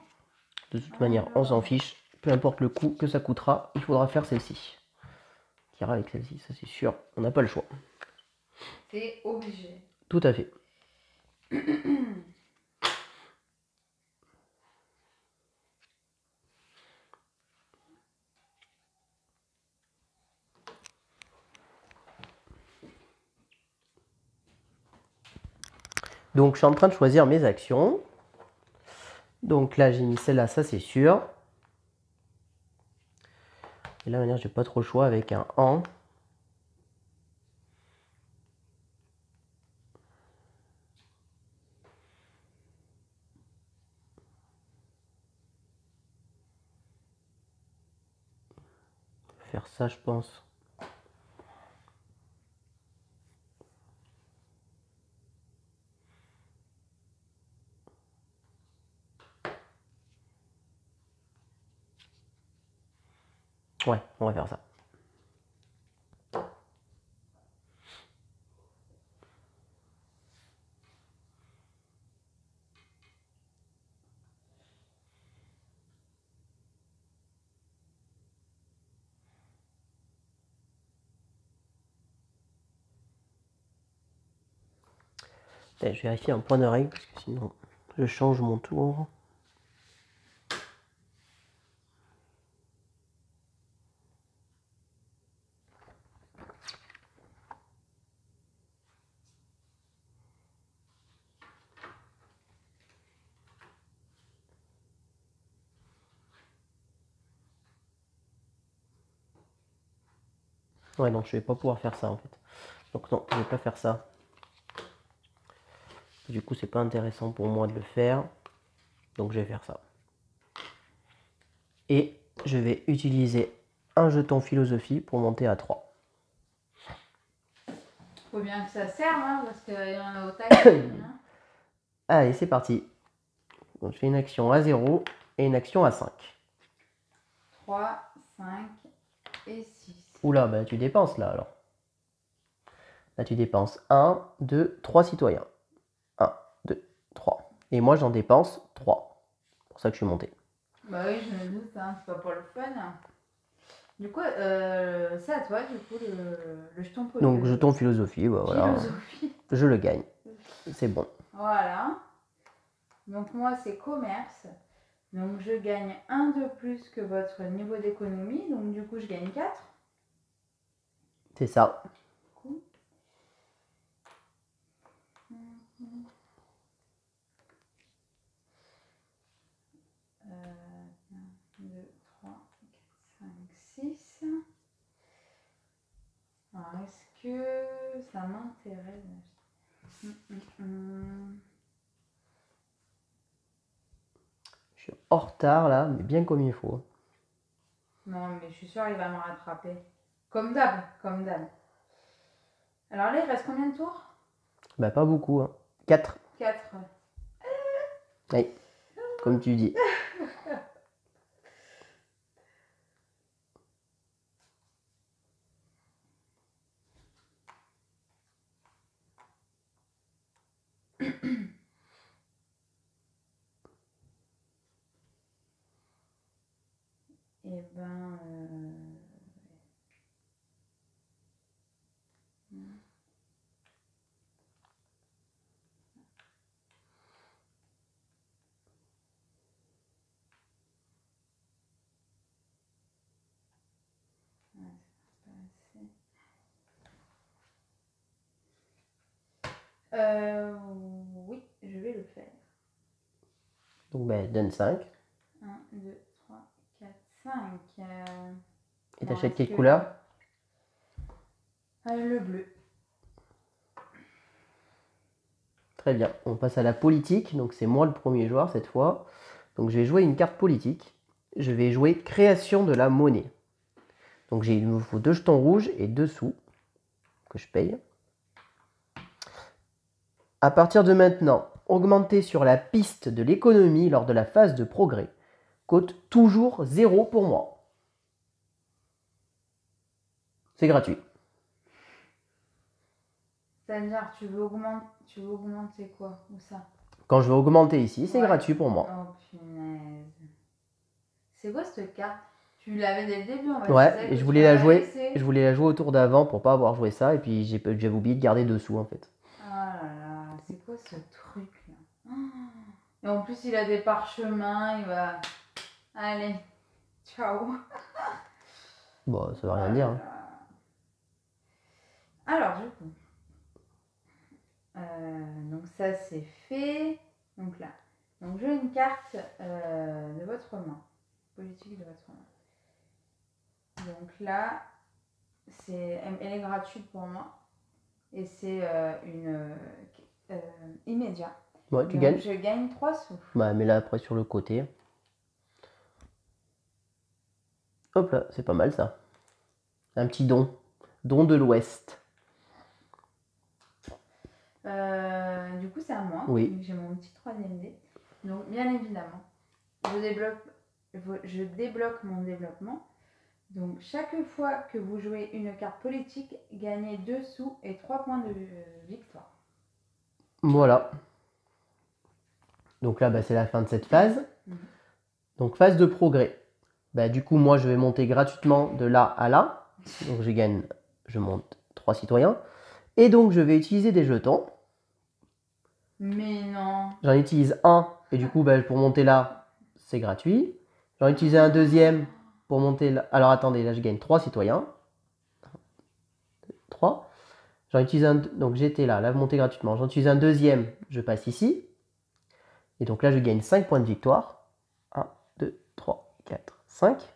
De toute manière, on s'en fiche. Peu importe le coût que ça coûtera, il faudra faire celle-ci. Qui ira avec celle-ci, ça c'est sûr. On n'a pas le choix. C'est obligé. Tout à fait. Donc je suis en train de choisir mes actions. Donc là j'ai mis celle-là, ça c'est sûr. Et là maintenant j'ai pas trop le choix avec un en. faire ça, je pense. Ouais, on va faire ça. Allez, je vérifie un point de règle parce que sinon je change mon tour. Ouais, donc je vais pas pouvoir faire ça en fait. Donc non, je vais pas faire ça. Du coup, c'est pas intéressant pour moi de le faire. Donc je vais faire ça. Et je vais utiliser un jeton philosophie pour monter à 3. Faut bien que ça serve, hein, parce qu'il y en a au taille. Hein. Allez, c'est parti. Donc je fais une action à 0 et une action à 5. 3, 5 et 6. Oula, bah tu dépenses là alors. Là tu dépenses 1, 2, 3 citoyens. 1, 2, 3. Et moi j'en dépense 3. C'est pour ça que je suis monté. Bah oui, je me doute, hein, c'est pas pour le fun. Du coup, c'est à toi, du coup, le jeton politique. Donc jeton philosophie, bah, voilà. Philosophie. Je le gagne. C'est bon. Voilà. Donc moi, c'est commerce. Donc je gagne 1 de plus que votre niveau d'économie. Donc du coup, je gagne 4. C'est ça. Cool. 2, 3, 4, 5, 6. Alors, est-ce que ça m'intéresse? Je suis en retard là, mais bien comme il faut. Non, mais je suis sûre qu'il va me rattraper. Comme d'hab, comme d'hab. Alors là, il reste combien de tours? Bah pas beaucoup, hein. 4. 4. Oui, comme tu dis. Et ben... oui, je vais le faire. Donc bah donne 5. 1, 2, 3, 4, 5. Et t'achètes quelle couleur? Le bleu. Très bien. On passe à la politique. Donc c'est moi le premier joueur cette fois. Donc je vais jouer une carte politique. Je vais jouer création de la monnaie. Donc il me faut 2 jetons rouges et 2 sous que je paye. À partir de maintenant, augmenter sur la piste de l'économie lors de la phase de progrès coûte toujours 0 pour moi. C'est gratuit. C'est-à-dire, tu veux augmenter quoi? Où ça? Quand je vais augmenter ici, c'est gratuit pour moi. Oh punaise. C'est quoi cette carte? Tu l'avais dès le début, on va Ouais, et je voulais la jouer. Je voulais la jouer au tour d'avant pour pas avoir joué ça. Et puis j'avais oublié de garder dessous en fait. Ah là là, c'est quoi ce truc là? Et en plus, il a des parchemins, il va. Allez, ciao. Bon, ça veut rien dire. Hein. Alors, du coup. Donc ça c'est fait. Donc là. Donc j'ai une carte de votre main. Politique de votre main. Donc là, elle est gratuite pour moi. Et c'est une immédiat. Ouais, tu donc gagnes. Je gagne 3 sous. Bah, mets-la après sur le côté. Hop là, c'est pas mal ça. Un petit don. Don de l'Ouest. Du coup, c'est à moi. Oui. J'ai mon petit troisième dé. Donc, bien évidemment, je débloque mon développement. Donc, chaque fois que vous jouez une carte politique, gagnez 2 sous et 3 points de victoire. Voilà. Donc là, bah, c'est la fin de cette phase. Donc, phase de progrès. Bah, du coup, moi, je vais monter gratuitement de là à là. Donc, je monte 3 citoyens. Et donc, je vais utiliser des jetons. Mais non. J'en utilise un. Et du coup, bah, pour monter là, c'est gratuit. J'en utilise un deuxième pour monter là. Alors, attendez, là, je gagne 3 citoyens. 3. J'en utilise un. Donc, j'étais là. Là, monter gratuitement. J'en utilise un deuxième. Je passe ici. Et donc là, je gagne 5 points de victoire. 1, 2, 3, 4, 5.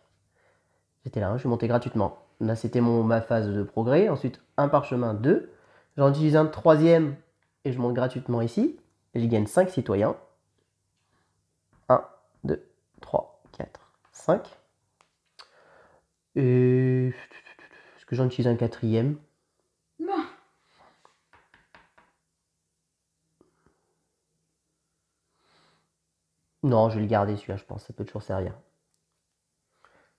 J'étais là, hein, je suis monté gratuitement. Là, c'était ma phase de progrès. Ensuite, un parchemin, 2. J'en utilise un troisième et je monte gratuitement ici. Et je gagne 5 citoyens. 1, 2, 3, 4, 5. Et est-ce que j'en utilise un quatrième? Non. Non, je vais le garder celui-là, je pense. Ça peut toujours servir.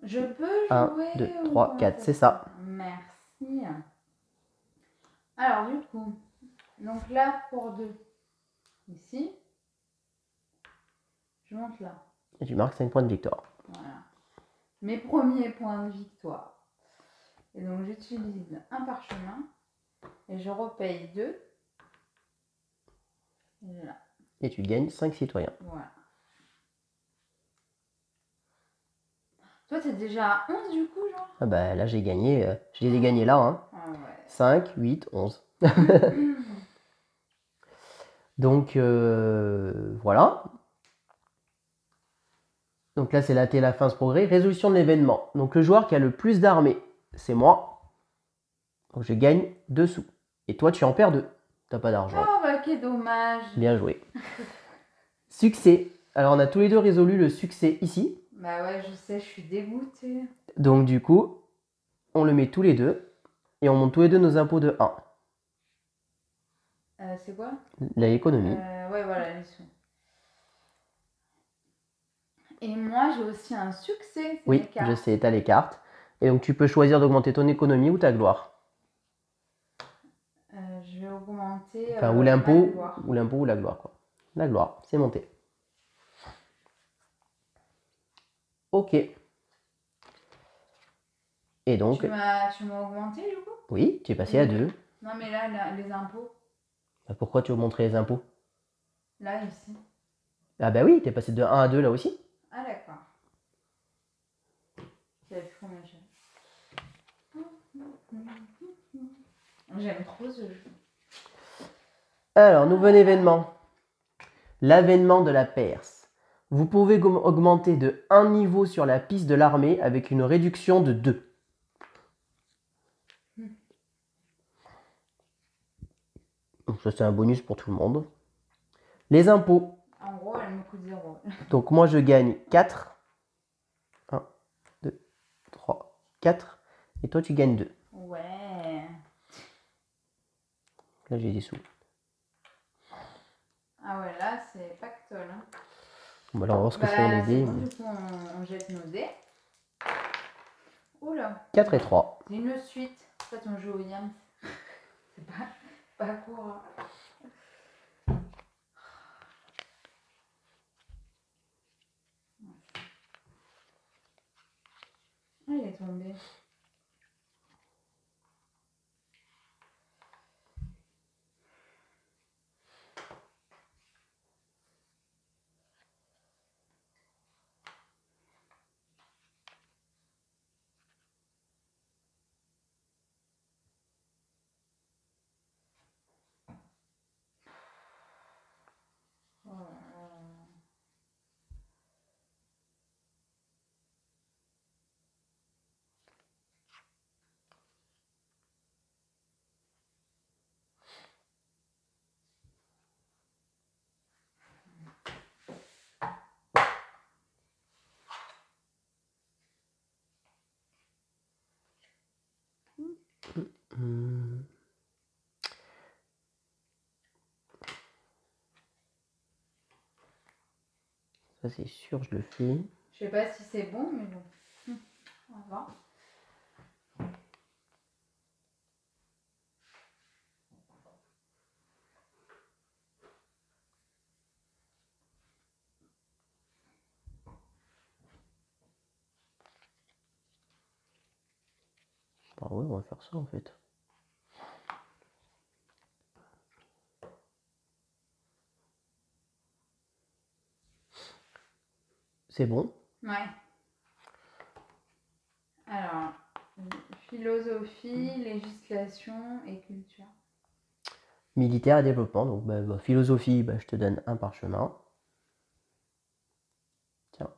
Je peux 1, jouer 2, ou 3, comment 4, ça c'est se ça. passe? Merci. Alors, du coup, donc là, pour 2, ici, je monte là. Et tu marques 5 points de victoire. Voilà. Mes premiers points de victoire. Et donc, j'utilise un parchemin et je repaye 2. Et là, Et tu gagnes 5 citoyens. voilà. Toi, t'es déjà à 11 du coup, genre? Ah bah là, j'ai gagné. Je les ai gagnés là. Hein. Ah ouais. 5, 8, 11. Donc, voilà. Donc là, c'est la fin de ce progrès. Résolution de l'événement. Donc, le joueur qui a le plus d'armées, c'est moi. Donc, je gagne 2 sous. Et toi, tu en perds 2. T'as pas d'argent. Oh, bah, quel dommage. Bien joué. Succès. Alors, on a tous les deux résolu le succès ici. Bah ouais, je sais, je suis dégoûtée. Donc, du coup, on le met tous les deux. Et on monte tous les deux nos impôts de 1. C'est quoi? L'économie. Ouais, voilà, les sous. Et moi, j'ai aussi un succès. Oui, je sais, tu as les cartes. Et donc, tu peux choisir d'augmenter ton économie ou ta gloire. Je vais augmenter. Enfin, ou l'impôt ou la gloire, quoi. La gloire, c'est monté. Ok. Et donc. Tu m'as augmenté du coup? Oui, tu es passé à 2. Non, mais là, les impôts. Bah, pourquoi tu augmenterais les impôts? Là, ici. Ah, bah oui, tu es passé de 1 à 2 là aussi. Ah, d'accord. J'avais plus combien j'aime trop ce jeu. Alors, nouvel événement. L'avènement de la Perse. Vous pouvez augmenter de 1 niveau sur la piste de l'armée avec une réduction de 2. Donc ça, c'est un bonus pour tout le monde. Les impôts. En gros, elle me coûte 0. Donc moi, je gagne 4. 1, 2, 3, 4. Et toi, tu gagnes 2. Ouais. Là, j'ai des sous. Ah ouais, là, c'est pactole. Hein. Bon, alors, on va voir ce que font les dés. Bon, du coup, on jette nos dés. Oula. 4 et 3. C'est une suite. En fait, on joue au Yams. C'est pas court. Ah, il est tombé. Ça c'est sûr, je le fais. Je sais pas si c'est bon, mais bon. On va voir. Bah ouais, on va faire ça en fait. C'est bon? Ouais. Alors, philosophie, législation et culture. Militaire et développement. Donc philosophie, je te donne un parchemin. Tiens.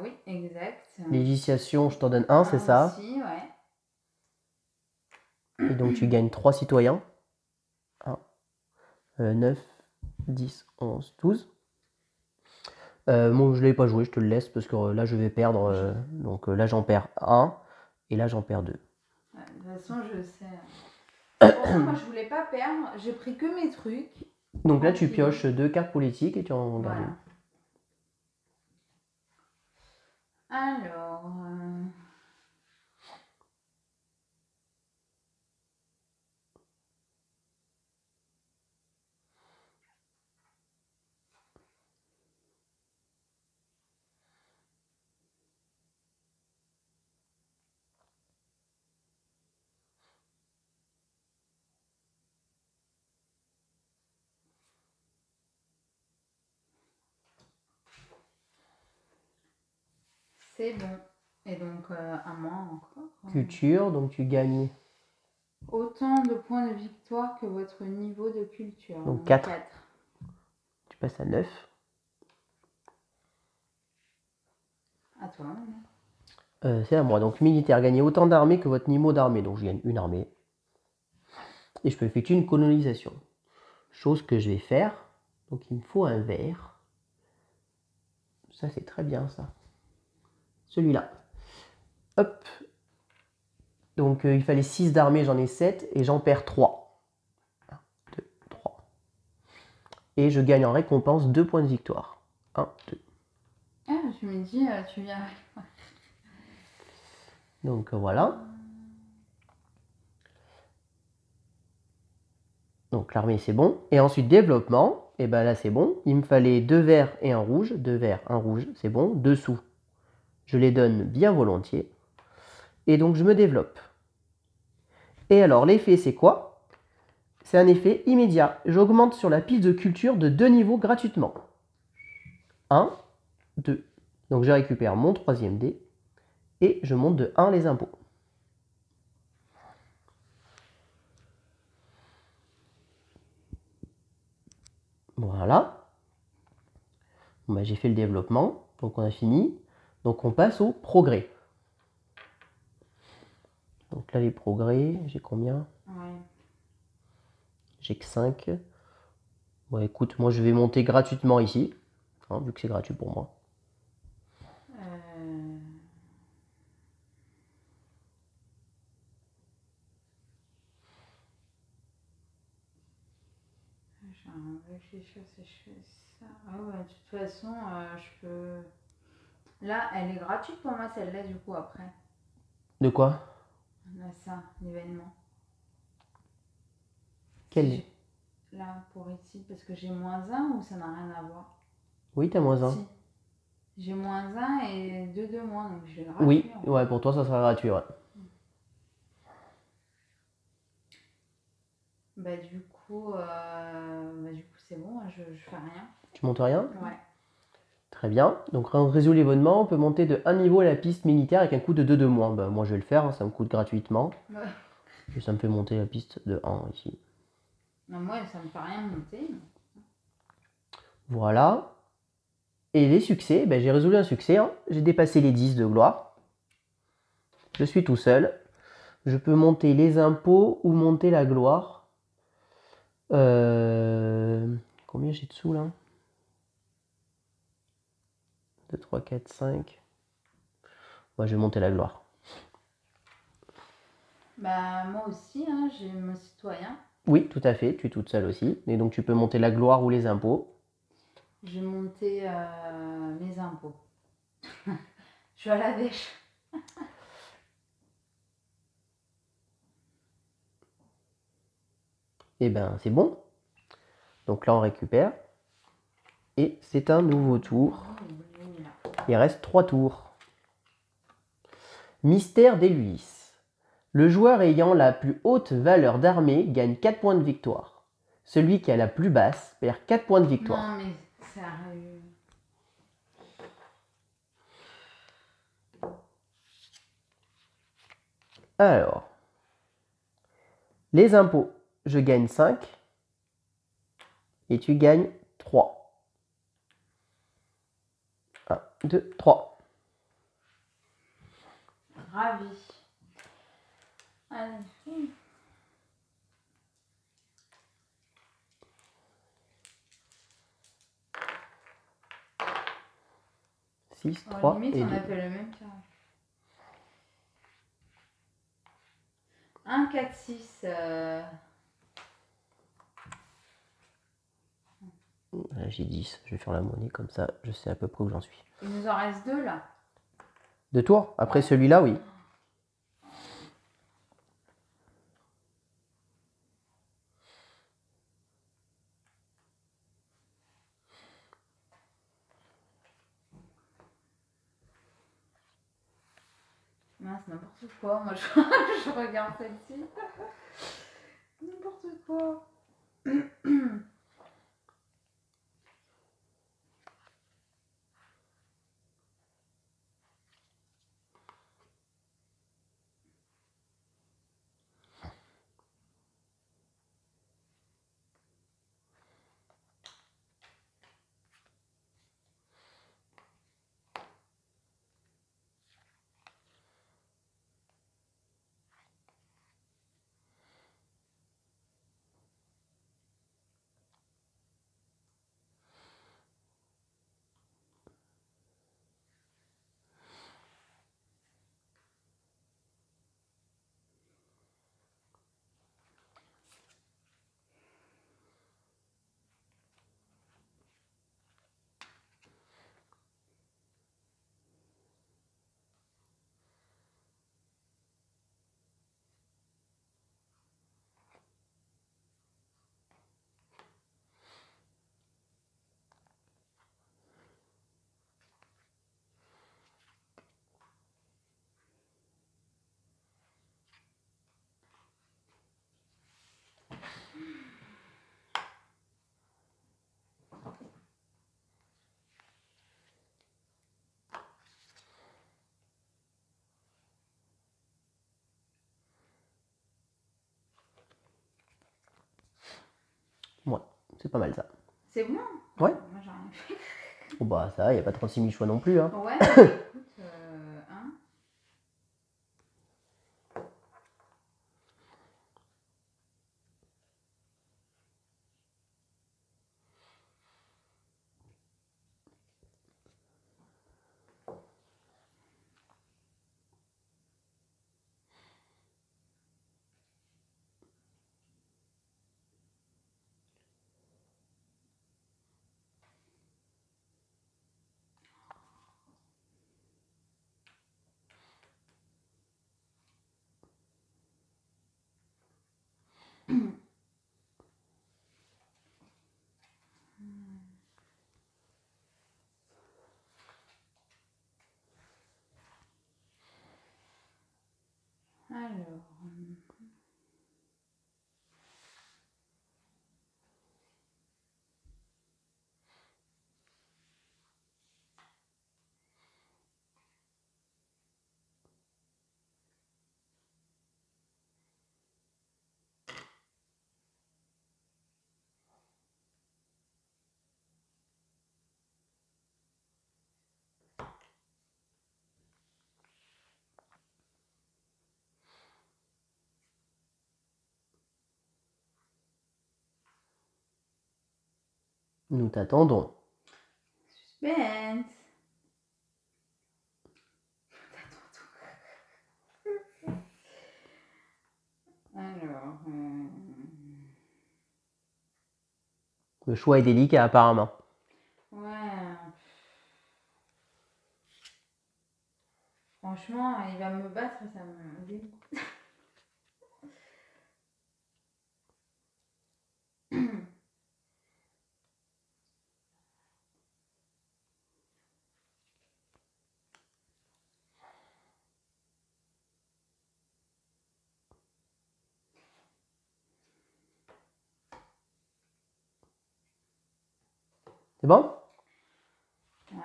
Oui, exact. Législation, je t'en donne un, c'est ça? Aussi, ouais. Et donc tu gagnes 3 citoyens. 1, 9, 10, 11, 12. Moi je ne l'ai pas joué, je te le laisse parce que là je vais perdre. Donc là j'en perds 1 et là j'en perds 2. De toute façon, je sais. Pourtant, moi je voulais pas perdre, j'ai pris que mes trucs. Donc là tu pioches 2 cartes politiques et tu en gardes une. Alors. C'est bon. Et donc, à moi encore. Culture, donc tu gagnes. Autant de points de victoire que votre niveau de culture. Donc 4. Tu passes à 9. À toi. C'est à moi. Donc militaire, gagner autant d'armées que votre niveau d'armée. Donc je gagne une armée. Et je peux effectuer une colonisation. Chose que je vais faire. Donc il me faut un vert. Ça c'est très bien ça. Celui-là. Hop. Donc il fallait 6 d'armée, j'en ai 7 et j'en perds 3. 1, 2, 3. Et je gagne en récompense 2 points de victoire. 1, 2. Ah, je me dis, tu viens. Donc voilà. Donc l'armée c'est bon. Et ensuite développement, et ben là c'est bon. Il me fallait 2 verts et un rouge. 2 verts, un rouge, c'est bon. Dessous, je les donne bien volontiers. Et donc je me développe. Et alors l'effet c'est quoi? C'est un effet immédiat. J'augmente sur la piste de culture de 2 niveaux gratuitement. 1, 2. Donc je récupère mon 3e dé. Et je monte de 1 les impôts. Voilà. Bon, j'ai fait le développement. Donc on a fini. Donc on passe au progrès. Donc là les progrès, j'ai combien? J'ai que 5. Bon écoute, moi je vais monter gratuitement ici. Hein, vu que c'est gratuit pour moi. Je vais réfléchir si je fais ça. Ah ouais, de toute façon, je peux. Là, elle est gratuite pour moi, celle-là, du coup, après. De quoi? Là, ça, l'événement. Quel Si là, pour ici, parce que j'ai -1 ou ça n'a rien à voir? Oui, t'as -1. Si. J'ai -1 et 2 de moins, donc je vais gratuit. Oui, ouais, pour toi ça sera gratuit, ouais. Bah du coup c'est bon, je fais rien. Tu montes rien? Ouais. Très bien. Donc on résout l'événement, on peut monter de 1 niveau à la piste militaire avec un coût de 2 de moins. Bah, moi je vais le faire, hein, ça me coûte gratuitement. Ouais. Et ça me fait monter la piste de 1 ici. Non, moi ça me fait rien monter. Voilà. Et les succès, j'ai résolu un succès. Hein. J'ai dépassé les 10 de gloire. Je suis tout seul. Je peux monter les impôts ou monter la gloire. Combien j'ai de sous là? 2, 3, 4, 5. Moi, je vais monter la gloire. 2, 3, 4, 5. Moi, je vais monter la gloire. Bah, moi aussi, hein, j'ai mon citoyen. Oui, tout à fait, tu es toute seule aussi. Et donc tu peux monter la gloire ou les impôts. J'ai monté mes impôts. Je suis à la dèche. Et ben c'est bon. Donc là on récupère. Et c'est un nouveau tour. Il reste 3 tours. Mystère d'Héluis. Le joueur ayant la plus haute valeur d'armée gagne 4 points de victoire. Celui qui a la plus basse perd 4 points de victoire. Non, mais sérieux. Alors, les impôts, je gagne 5 et tu gagnes 3. 1, 2, 3. Ravi. Allez. 6, Oh, 3 limite, et on 2. a fait le même tirage. 1, 4, 6. J'ai 10, je vais faire la monnaie comme ça, je sais à peu près où j'en suis. Il nous en reste 2 là. 2 tours? Après celui-là, oui. Mince, n'importe quoi. Moi, je regarde celle-ci. N'importe quoi. Ouais, c'est pas mal ça. C'est bon? Ouais. Moi, j'ai rien fait. Oh bah ça, il n'y a pas 36 000 choix non plus. Hein. Ouais, mais écoute, hein. Alors. Nous t'attendons. Suspense. Le choix est délicat apparemment. Ouais. Franchement, il va me battre, ça me dégoûte. C'est bon? Ouais.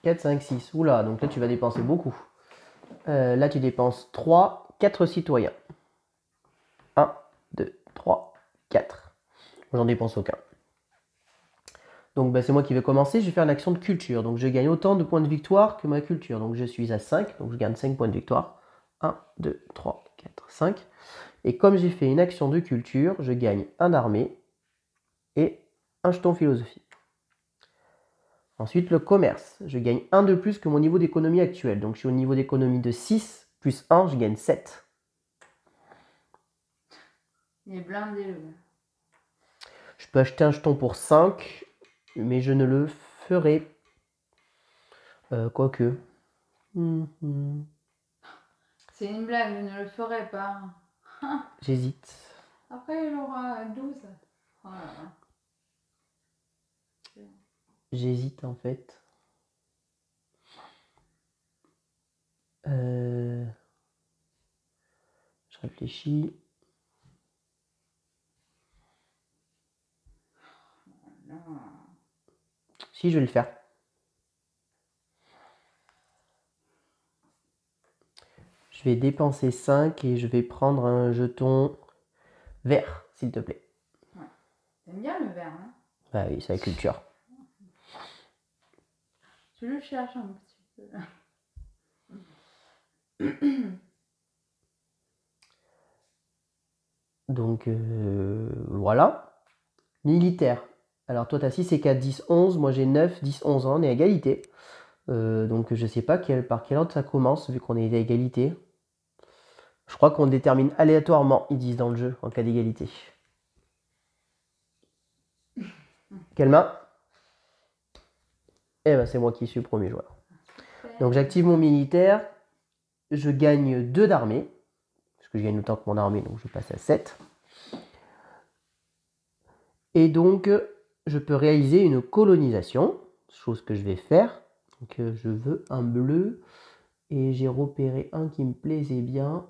4, 5, 6. Oula, donc là tu vas dépenser beaucoup. Là tu dépenses 3, 4 citoyens. 1, 2, 3, 4. J'en dépense aucun. Donc c'est moi qui vais commencer, je vais faire une action de culture. Donc je gagne autant de points de victoire que ma culture. Donc je suis à 5, donc je gagne 5 points de victoire. 1, 2, 3, 4, 5. Et comme j'ai fait une action de culture, je gagne un armée et un jeton philosophie. Ensuite, le commerce. Je gagne 1 de plus que mon niveau d'économie actuel. Donc je suis au niveau d'économie de 6, plus 1, je gagne 7. Il est blindé, le gars. Je peux acheter un jeton pour 5, mais je ne le ferai. Quoique. C'est une blague, je ne le ferai pas. J'hésite. Après, il aura 12. Oh là là. J'hésite en fait. Je réfléchis. Non. Si, je vais le faire. Je vais dépenser 5 et je vais prendre un jeton vert, s'il te plaît. Ouais. T'aimes bien le vert, hein? Bah oui, c'est la culture. Tu le cherches un petit peu. Donc voilà. Militaire. Alors toi, tu as 6 et 4, 10, 11. Moi, j'ai 9, 10, 11. On est à égalité. Donc je sais pas par quel ordre ça commence, vu qu'on est à égalité. Je crois qu'on détermine aléatoirement, ils disent dans le jeu, en cas d'égalité. Quelle main? Eh ben c'est moi qui suis le premier joueur. Donc j'active mon militaire. Je gagne 2 d'armée. Parce que je gagne autant que mon armée, donc je passe à 7. Et donc, je peux réaliser une colonisation, chose que je vais faire. Donc, je veux un bleu. Et j'ai repéré un qui me plaisait bien.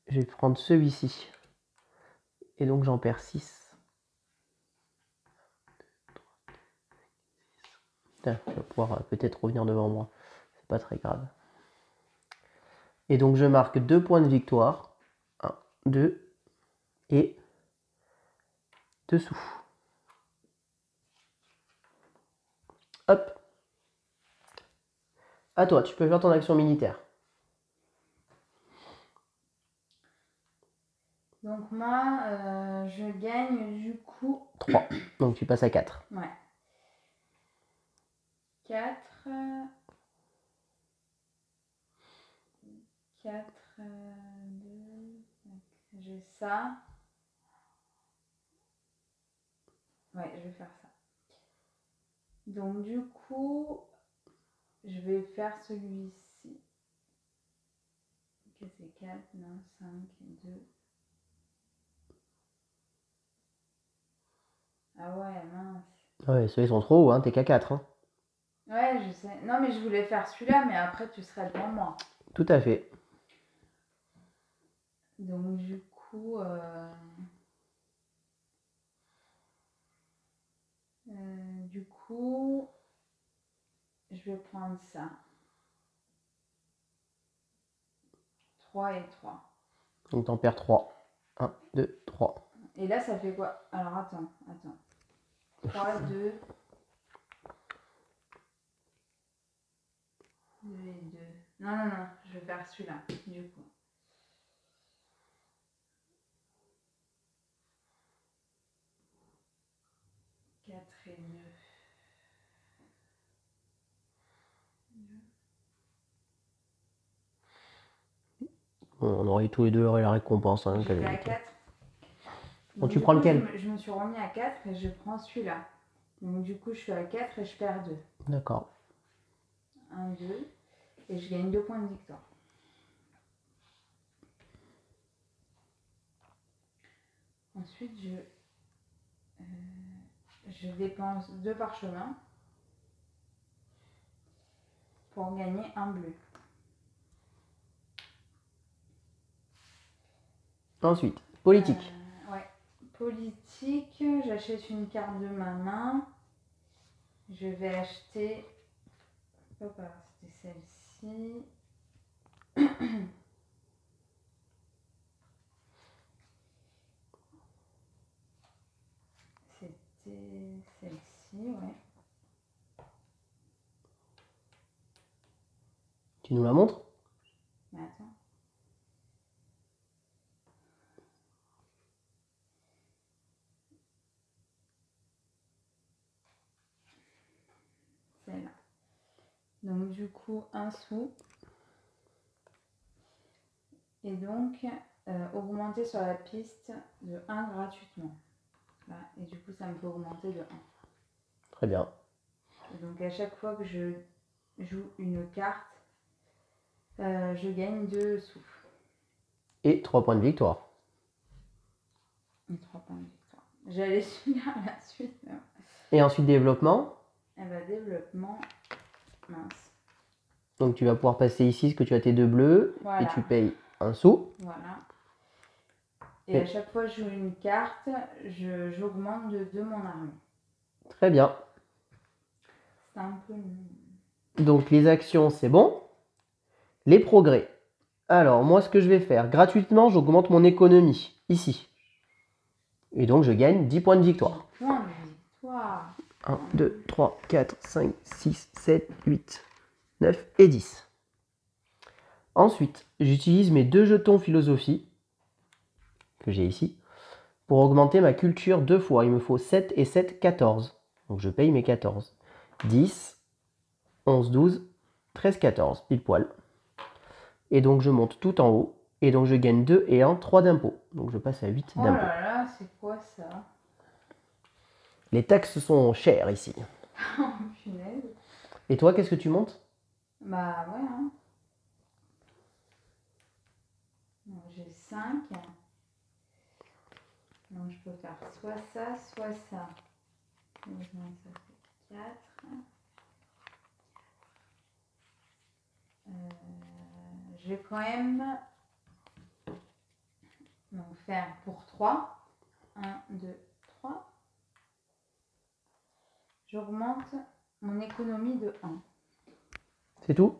Je vais prendre celui-ci. Et donc, j'en perds 6. Putain, je vais pouvoir peut-être revenir devant moi. C'est pas très grave. Et donc, je marque 2 points de victoire. 1, 2. Et dessous. Hop. À toi, tu peux faire ton action militaire. Donc moi, je gagne du coup... 3. Donc tu passes à 4. Ouais. 4. 4, 2... J'ai ça. Ouais, je vais faire ça. Donc du coup, je vais faire celui-ci. Ok, c'est 4, non, 5, 2... Ah ouais, mince. Ouais, ceux-là ils sont trop hauts, hein, t'es qu'à 4. Hein. Ouais, je sais. Non, mais je voulais faire celui-là, mais après, tu serais devant moi. Tout à fait. Donc, du coup... je vais prendre ça. 3 et 3. Donc t'en perds 3. 1, 2, 3. Et là, ça fait quoi? Alors, attends. 3, 2... 2 et 2. Non, je vais faire celui-là, du coup. et 9. Bon, on aurait tous les deux la récompense. Hein, J'étais à 4. Bon, tu prends lequel? Je me suis remis à 4 et je prends celui-là. Donc du coup, je suis à 4 et je perds 2. D'accord. 1, 2. Et je gagne 2 points de victoire. Ensuite, je dépense 2 parchemins pour gagner un bleu. Ensuite, politique. Ouais. Politique, j'achète une carte de ma main. Je vais acheter... Hop, alors c'était celle-ci. C'était celle-ci, ouais. Tu nous la montres? Mais attends. Celle-là. Donc du coup, un sou. Et donc, augmenter sur la piste de 1 gratuitement. Là. Et du coup, ça me fait augmenter de 1. Très bien. Et donc, à chaque fois que je joue une carte, je gagne 2 sous. Et 3 points de victoire. Et 3 points de victoire. J'allais finir la suite. Mais... Et ensuite, développement. Et bah, développement, mince. Donc, tu vas pouvoir passer ici ce que tu as tes 2 bleus. Voilà. Et tu payes 1 sou. Voilà. Et à chaque fois que je joue une carte, j'augmente de 2 mon armée. Très bien. C'est un peu... Donc, les actions, c'est bon. Les progrès. Alors, moi, ce que je vais faire, gratuitement, j'augmente mon économie, ici. Et donc, je gagne 10 points de victoire. 10 points de victoire. 1, 2, 3, 4, 5, 6, 7, 8, 9 et 10. Ensuite, j'utilise mes 2 jetons philosophie, que j'ai ici, pour augmenter ma culture 2 fois. Il me faut 7 et 7, 14. Donc, je paye mes 14. 10, 11, 12, 13, 14, pile poil. Et donc, je monte tout en haut. Et donc, je gagne 2 et 1, 3 d'impôts. Donc, je passe à 8 d'impôts. Oh là là, c'est quoi ça? Les taxes sont chères ici. Oh, punaise. Et toi, qu'est-ce que tu montes? Bah ouais, hein. J'ai 5. Donc, je peux faire soit ça, soit ça. Donc, ça fait 4. Je vais quand même donc faire pour 3. 1, 2, 3. J'augmente mon économie de 1. C'est tout?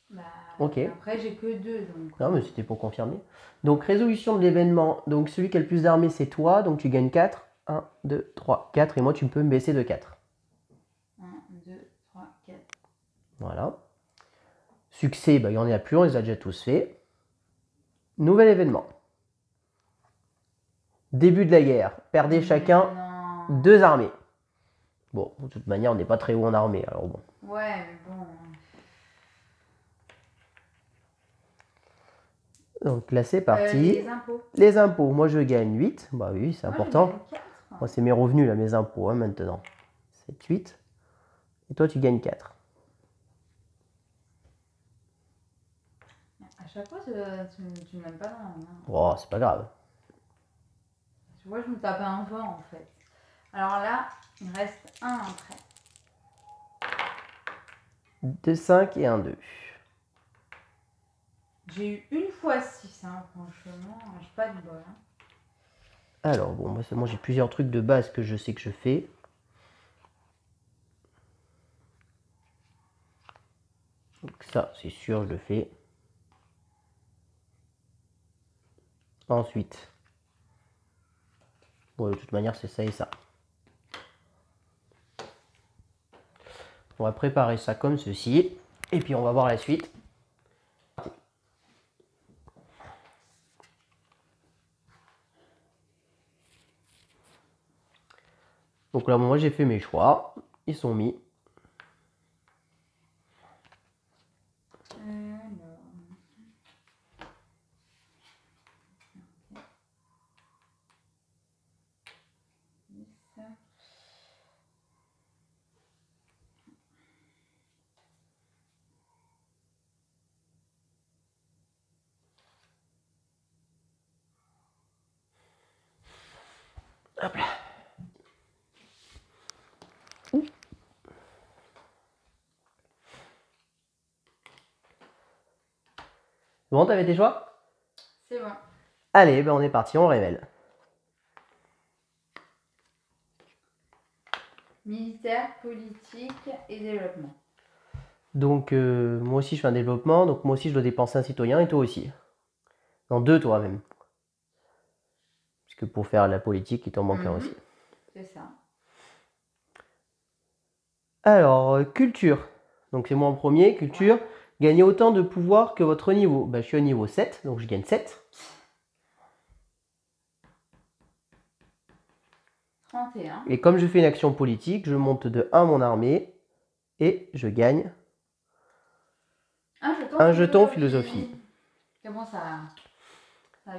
Bah, ok. Après, j'ai que 2. Donc... Non, mais c'était pour confirmer. Donc, résolution de l'événement. Donc, celui qui a le plus d'armées, c'est toi. Donc, tu gagnes 4. 1, 2, 3, 4. Et moi, tu peux me baisser de 4. 1, 2, 3, 4. Voilà. Succès, bah, il n'y en a plus. On les a déjà tous faits. Nouvel événement. Début de la guerre. Perdez chacun 2 armées. Bon, de toute manière, on n'est pas très haut en armée. Alors bon. Ouais, mais bon... Donc là, c'est parti. Les impôts. Les impôts. Moi, je gagne 8. Bah oui, c'est important. Je gagne 4. Moi, c'est mes revenus, là, mes impôts, hein, maintenant. 7, 8. Et toi, tu gagnes 4. À chaque fois, tu ne m'aimes pas dans la main. Oh, c'est pas grave. Tu vois, je me tape un vent, en fait. Alors là, il me reste un après. 2, 5 et 1, 2. J'ai eu une fois 6, hein, franchement. J'ai pas de bol. Hein. Alors, bon, moi, j'ai plusieurs trucs de base que je sais que je fais. Donc ça, c'est sûr, je le fais. Ensuite, bon, de toute manière, c'est ça et ça. On va préparer ça comme ceci. Et puis, on va voir la suite. Donc là, moi, j'ai fait mes choix. Ils sont mis. Alors, ça. Hop là. Bon, t'avais tes choix? C'est bon. Allez, ben on est parti, on révèle. Militaire, politique et développement. Donc, moi aussi, je fais un développement. Donc, moi aussi, je dois dépenser un citoyen et toi aussi. Non, deux, toi même. Puisque pour faire la politique, il t'en manque un aussi. C'est ça. Alors, culture. Donc, c'est moi en premier. Culture. Ouais. Gagner autant de pouvoir que votre niveau. Ben, je suis au niveau 7, donc je gagne 7. 31. Et comme je fais une action politique, je monte de 1 mon armée et je gagne Un jeton philosophie. C'est bon, ça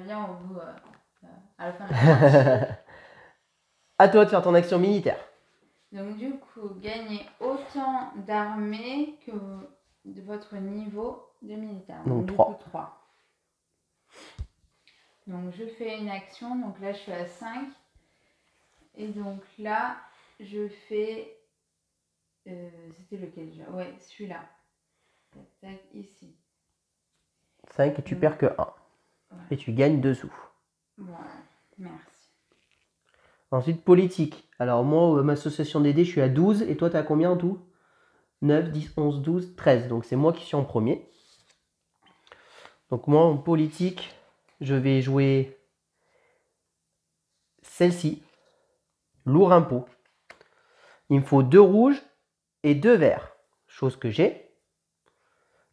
vient au bout, à la fin de la partie. À toi de faire ton action militaire. Donc du coup, gagnez autant d'armées que de votre niveau de militaire. Donc, du 3. coup, 3. Donc je fais une action, donc là je suis à 5. Et donc là, je fais... c'était lequel déjà? Ouais, celui-là. Tac, tac, ici. 5 et tu perds que 1. Ouais. Et tu gagnes 2 sous. Voilà, merci. Ensuite, politique. Alors moi, ma association des dés, je suis à 12. Et toi, tu as combien en tout? 9, 10, 11, 12, 13. Donc c'est moi qui suis en premier. Donc moi, en politique, je vais jouer celle-ci. Lourd impôt. Il me faut 2 rouges et 2 verts. Chose que j'ai.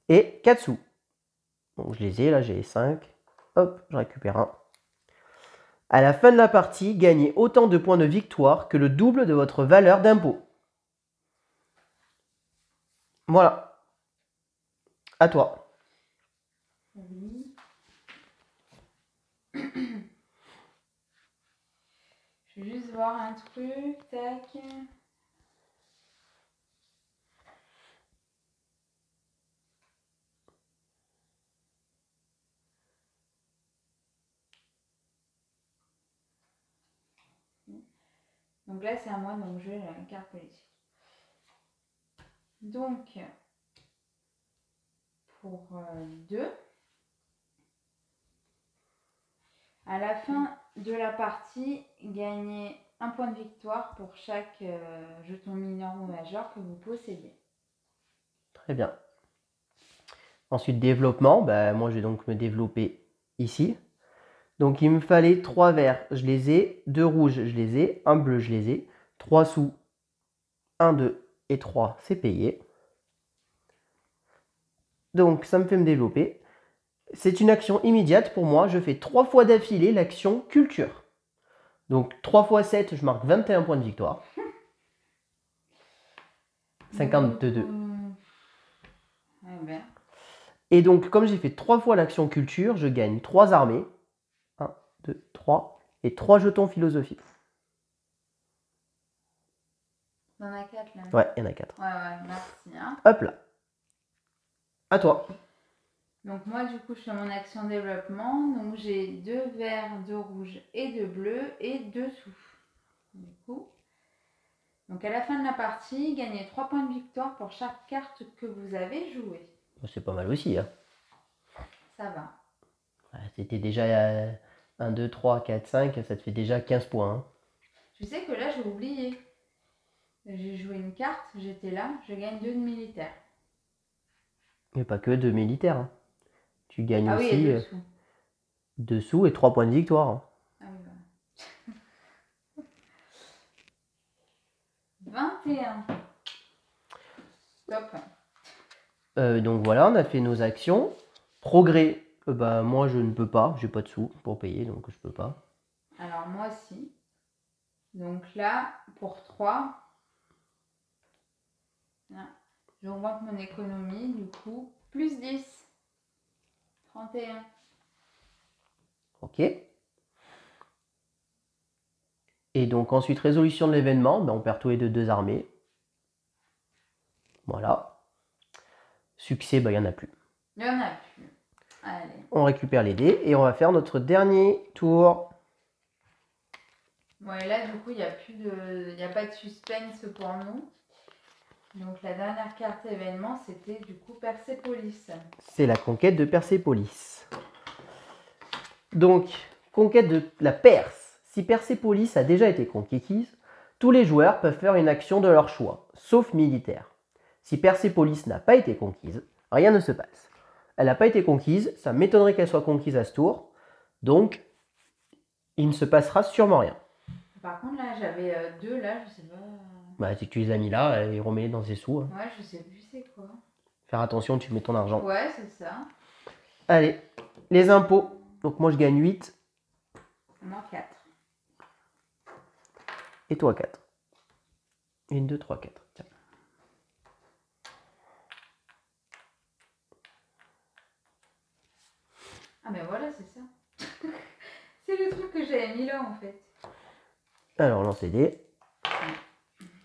Et 4 sous. Donc je les ai, là j'ai 5. Hop, je récupère un. À la fin de la partie, gagnez autant de points de victoire que le double de votre valeur d'impôt. Voilà. À toi. Oui. Je vais juste voir un truc, tac. Donc là c'est à moi, donc je vais la carte politique. Donc, pour 2, à la fin de la partie, gagnez un point de victoire pour chaque jeton mineur ou majeur que vous possédez. Très bien. Ensuite, développement. Bah, moi, je vais donc me développer ici. Donc, il me fallait 3 verts. Je les ai. 2 rouges, je les ai. 1 bleu, je les ai. 3 sous. 1, 2 et 3, c'est payé. Donc, ça me fait me développer. C'est une action immédiate pour moi. Je fais 3 fois d'affilée l'action culture. Donc, 3 fois 7, je marque 21 points de victoire. 52. Ouais, ben. Et donc, comme j'ai fait 3 fois l'action culture, je gagne 3 armées. 1, 2, 3. Et 3 jetons philosophie. Il y en a 4 là. Ouais, il y en a 4. Ouais, merci. Hein. Hop là. À toi. Donc moi du coup je fais mon action développement. Donc j'ai 2 verts, 2 rouges et 2 bleus et 2 sous. Du coup. Donc à la fin de la partie, gagnez 3 points de victoire pour chaque carte que vous avez jouée. C'est pas mal aussi. Hein. Ça va. C'était déjà 1, 2, 3, 4, 5. Ça te fait déjà 15 points. Hein. Tu sais que là j'ai oublié. J'ai joué une carte, j'étais là, je gagne 2 de militaire. Mais pas que 2 militaires. Hein. Tu gagnes Ah aussi oui, et 2 sous. 2 sous et 3 points de victoire. Hein. Ah oui, voilà. 21. Top. Donc voilà, on a fait nos actions. Progrès, bah, moi je ne peux pas. J'ai pas de sous pour payer, donc je peux pas. Alors moi aussi. Donc là, pour 3, j'augmente mon économie, du coup, plus 10. 31. Ok. Et donc ensuite, résolution de l'événement, on perd tous les deux armées. Voilà. Succès, il n'y en a plus. Il n'y en a plus. Allez. On récupère les dés et on va faire notre dernier tour. Bon, et là, du coup, il n'y a pas de suspense pour nous. Donc la dernière carte événement, c'était du coup Persépolis. C'est la conquête de Persépolis. Donc, conquête de la Perse. Si Persépolis a déjà été conquise, tous les joueurs peuvent faire une action de leur choix, sauf militaire. Si Persépolis n'a pas été conquise, rien ne se passe. Elle n'a pas été conquise, ça m'étonnerait qu'elle soit conquise à ce tour, donc il ne se passera sûrement rien. Par contre, là, j'avais 2, là, je sais pas... Bah, si tu les as mis là, et remets-les dans ses sous. Ouais, je sais plus c'est quoi. Faire attention, tu mets ton argent. Ouais, c'est ça. Allez, les impôts. Donc moi, je gagne 8. Moi, 4. Et toi, 4. 1, 2, 3, 4. Tiens. Ah, mais voilà, c'est ça. C'est le truc que j'avais mis là, en fait. Alors, lancez des.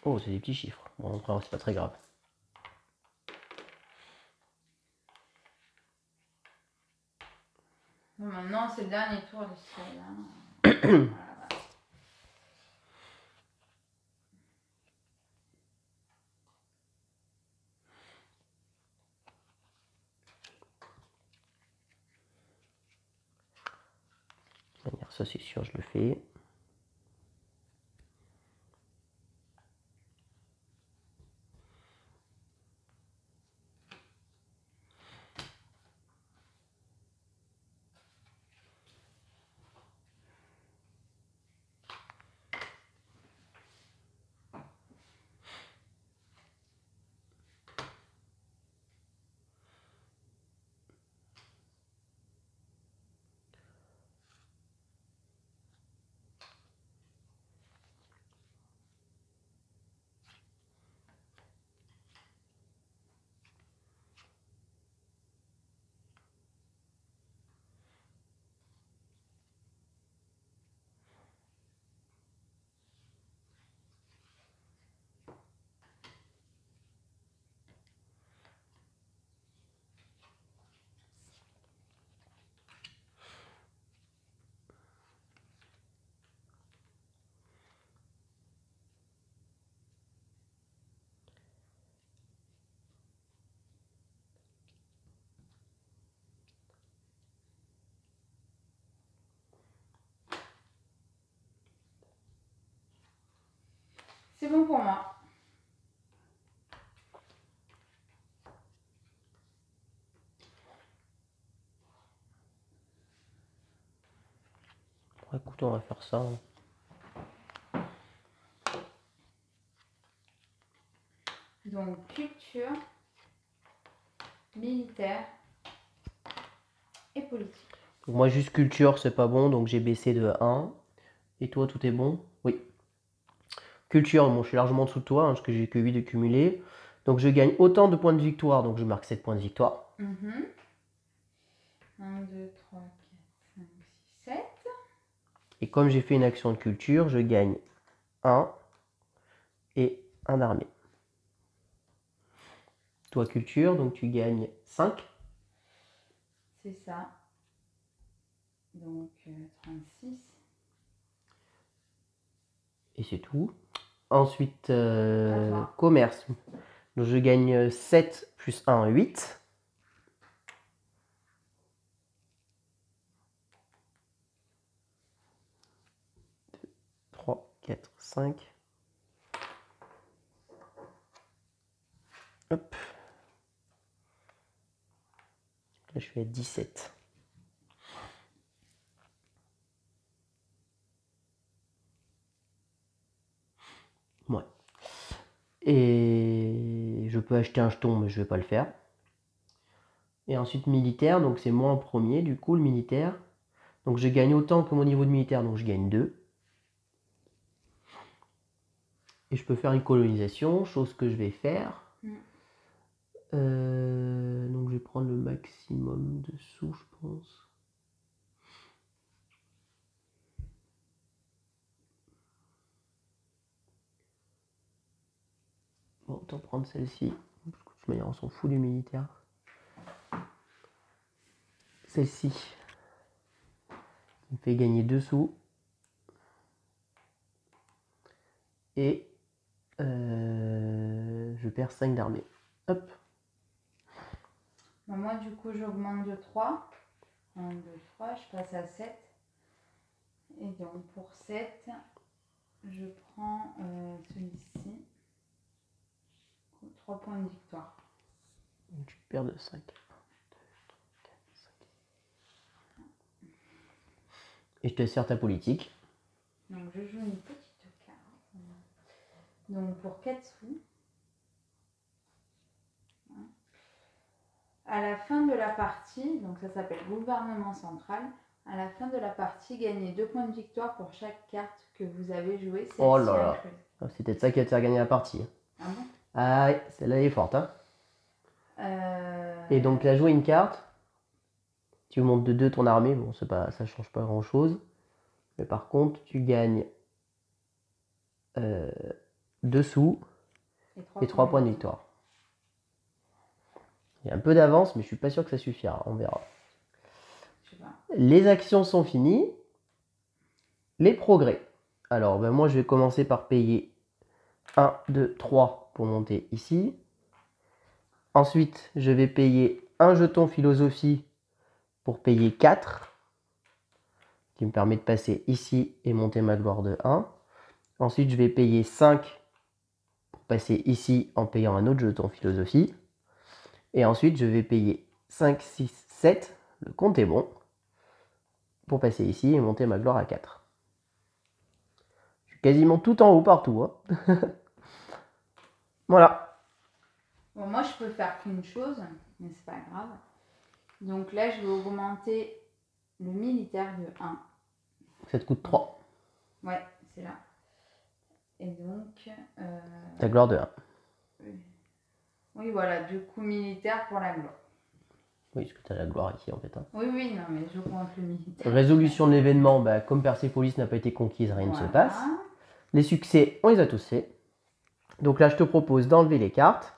Oh, c'est des petits chiffres. Bon, après, c'est pas très grave. Bon, maintenant, c'est le dernier tour de ce là. Voilà. Ça, c'est sûr, je le fais. C'est bon pour moi. Bon, écoute, on va faire ça. Donc, culture, militaire et politique. Donc, moi, juste culture, c'est pas bon, donc j'ai baissé de 1. Et toi, tout est bon? Oui. Culture, bon, je suis largement en dessous de toi, parce que j'ai que 8 de cumulé. Donc, je gagne autant de points de victoire, donc je marque 7 points de victoire. 1, 2, 3, 4, 5, 6, 7. Et comme j'ai fait une action de culture, je gagne 1 et 1 d'armée. Toi, culture, donc tu gagnes 5. C'est ça. Donc, 36. Et c'est tout. Ensuite, commerce. Donc, je gagne 7 plus 1, 8. Trois, 4, 5. Hop. Là, je suis à 17. Ouais. Et je peux acheter un jeton, mais je vais pas le faire. Et ensuite, militaire, donc c'est moi en premier, du coup, le militaire. Donc je gagne autant que mon niveau de militaire, donc je gagne 2. Et je peux faire une colonisation, chose que je vais faire. Donc je vais prendre le maximum de sous, je pense. Bon, autant prendre celle-ci. De toute manière, on s'en fout du militaire. Celle-ci me fait gagner 2 sous. Et je perds 5 d'armée. Hop. Moi, du coup, j'augmente de 3. 1, 2, 3, je passe à 7. Et donc, pour 7, je prends celui-ci. 3 points de victoire. Tu perds de 5. Et je te sers ta politique. Donc, je joue une petite carte. Donc, pour 4 sous. À la fin de la partie, donc ça s'appelle gouvernement central, à la fin de la partie, gagnez 2 points de victoire pour chaque carte que vous avez jouée. Oh là là, c'est peut-être ça qui va te faire gagner la partie. Ah bon? Ah ouais, celle-là elle est forte. Hein. Et donc là, jouer une carte, tu montes de 2 ton armée, bon c'est pas, ça change pas grand chose. Mais par contre, tu gagnes 2 sous et 3 points de victoire. Il y a un peu d'avance, mais je suis pas sûr que ça suffira, on verra. Je sais pas. Les actions sont finies. Les progrès. Alors, ben moi, je vais commencer par payer 1, 2, 3 pour monter ici. Ensuite, je vais payer un jeton philosophie pour payer 4, qui me permet de passer ici et monter ma gloire de 1. Ensuite, je vais payer 5 pour passer ici en payant un autre jeton philosophie. Et ensuite, je vais payer 5, 6, 7, le compte est bon, pour passer ici et monter ma gloire à 4. Je suis quasiment tout en haut partout. Hein. Voilà. Bon, moi, je peux faire qu'une chose, mais c'est pas grave. Donc là, je vais augmenter le militaire de 1. Ça te coûte 3. Ouais, c'est là. Et donc... Ta gloire de 1. Oui, voilà, du coup, militaire pour la gloire. Oui, parce que tu as la gloire ici en fait. Hein. Oui, non, mais je compte le militaire. Résolution de l'événement, bah, comme Persépolis n'a pas été conquise, rien ne se passe. Les succès, on les a tous faits. Donc là, je te propose d'enlever les cartes.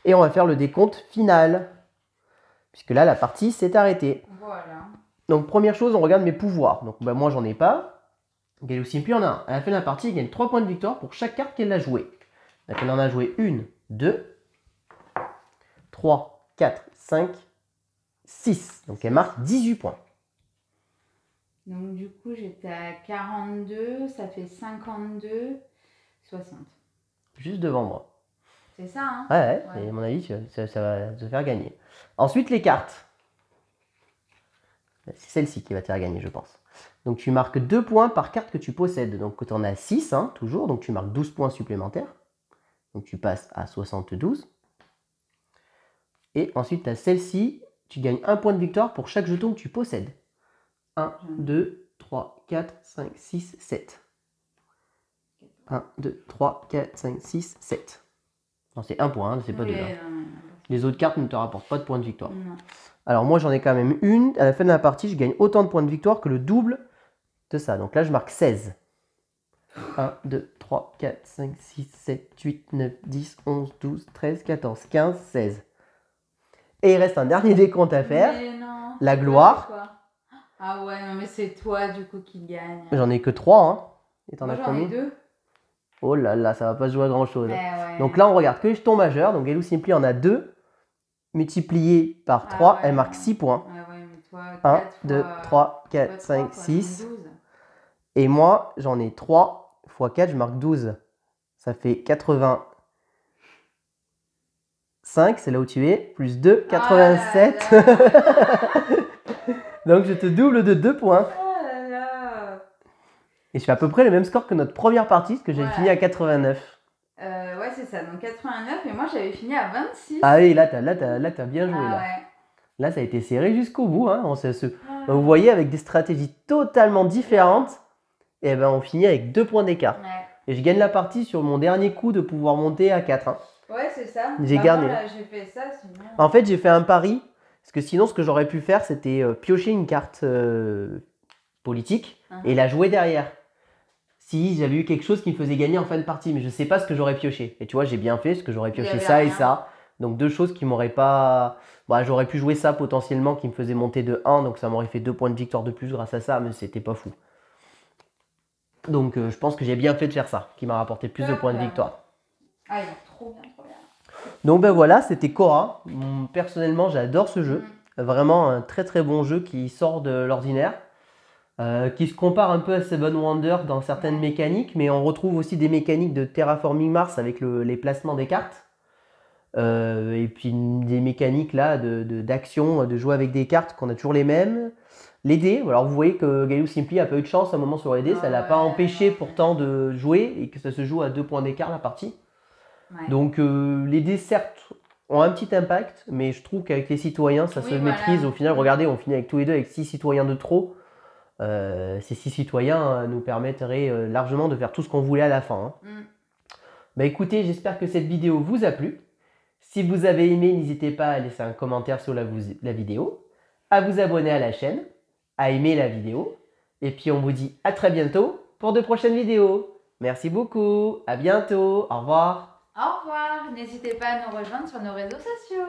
Et on va faire le décompte final. Puisque là, la partie s'est arrêtée. Voilà. Donc première chose, on regarde mes pouvoirs. Donc bah, moi, j'en ai pas. Galou Simpi en a un. À la fin de la partie, il gagne 3 points de victoire pour chaque carte qu'elle a jouée. Donc on en a joué 1, 2, 3, 4, 5, 6. Donc elle marque 18 points. Donc du coup, j'étais à 42, ça fait 52, 60. Juste devant moi. C'est ça, hein? Ouais. Et à mon avis, ça va te faire gagner. Ensuite, les cartes. C'est celle-ci qui va te faire gagner, je pense. Donc tu marques 2 points par carte que tu possèdes. Donc tu en as 6, hein, toujours. Donc tu marques 12 points supplémentaires. Donc tu passes à 72. Et ensuite, tu as celle-ci. Tu gagnes 1 point de victoire pour chaque jeton que tu possèdes. 1, 2, 3, 4, 5, 6, 7. 1, 2, 3, 4, 5, 6, 7. Non, c'est 1 point, hein, c'est pas 2. Hein. Les autres cartes ne te rapportent pas de points de victoire. Non. Alors moi, j'en ai quand même une. À la fin de la partie, je gagne autant de points de victoire que le double de ça. Donc là, je marque 16. 1, 2, 3, 4, 5, 6, 7, 8, 9, 10, 11, 12, 13, 14, 15, 16. Et il reste un dernier décompte à faire. Non, la gloire. Ah ouais, non mais c'est toi du coup qui gagne. J'en ai que 3. Hein. Et t'en as Moi combien? j'en ai 2. Oh là là, ça va pas se jouer à grand chose. Ouais. Donc là, on regarde que les jetons majeurs. Donc Galou Simpli en a 2. Multiplié par 3, elle marque 6 points. Ouais, mais toi, 1, 2, 3, 4, 5, 6. Et moi, j'en ai 3 x 4, je marque 12. Ça fait 85, c'est là où tu es, plus 2, 87. Donc je te double de 2 points. Oh là là. Et je fais à peu près le même score que notre première partie, parce que j'ai fini à 89. Ouais, c'est ça, donc 89, et moi j'avais fini à 26. Ah oui, là, t'as bien joué. Là. Ouais. Là, ça a été serré jusqu'au bout. Hein. Vous voyez, avec des stratégies totalement différentes, et ben, on finit avec 2 points d'écart. Ouais. Et je gagne la partie sur mon dernier coup de pouvoir monter à 4. Hein. Ouais, c'est ça. J'ai gagné. J'ai fait ça, sinon... En fait, j'ai fait un pari. Parce que sinon, ce que j'aurais pu faire, c'était piocher une carte politique et la jouer derrière. Si j'avais eu quelque chose qui me faisait gagner en fin de partie. Mais je ne sais pas ce que j'aurais pioché. Et tu vois, j'ai bien fait, parce que j'aurais pioché ça et ça. Donc deux choses qui m'auraient pas... Bah, j'aurais pu jouer ça potentiellement qui me faisait monter de 1. Donc ça m'aurait fait 2 points de victoire de plus grâce à ça. Mais c'était pas fou. Donc je pense que j'ai bien fait de faire ça. Qui m'a rapporté plus de points de victoire. Ah, il est trop bien, trop bien. Donc ben voilà, c'était Cora. Personnellement, j'adore ce jeu. Vraiment un très très bon jeu qui sort de l'ordinaire. Qui se compare un peu à Seven Wonders dans certaines mécaniques, mais on retrouve aussi des mécaniques de Terraforming Mars avec les placements des cartes. Et puis des mécaniques là d'action, de jouer avec des cartes qu'on a toujours les mêmes. Les dés, alors vous voyez que Gaillou Simply a pas eu de chance à un moment sur les dés, ça l'a pas empêché pourtant de jouer et que ça se joue à 2 points d'écart la partie. Ouais. Donc les dés certes ont un petit impact, mais je trouve qu'avec les citoyens ça se maîtrise au final. Regardez, on finit avec tous les deux avec 6 citoyens de trop. Ces 6 citoyens nous permettraient largement de faire tout ce qu'on voulait à la fin. Hein. Bah écoutez, j'espère que cette vidéo vous a plu. Si vous avez aimé, n'hésitez pas à laisser un commentaire sur la vidéo, à vous abonner à la chaîne, à aimer la vidéo. Et puis on vous dit à très bientôt pour de prochaines vidéos. Merci beaucoup, à bientôt, au revoir. Au revoir, n'hésitez pas à nous rejoindre sur nos réseaux sociaux.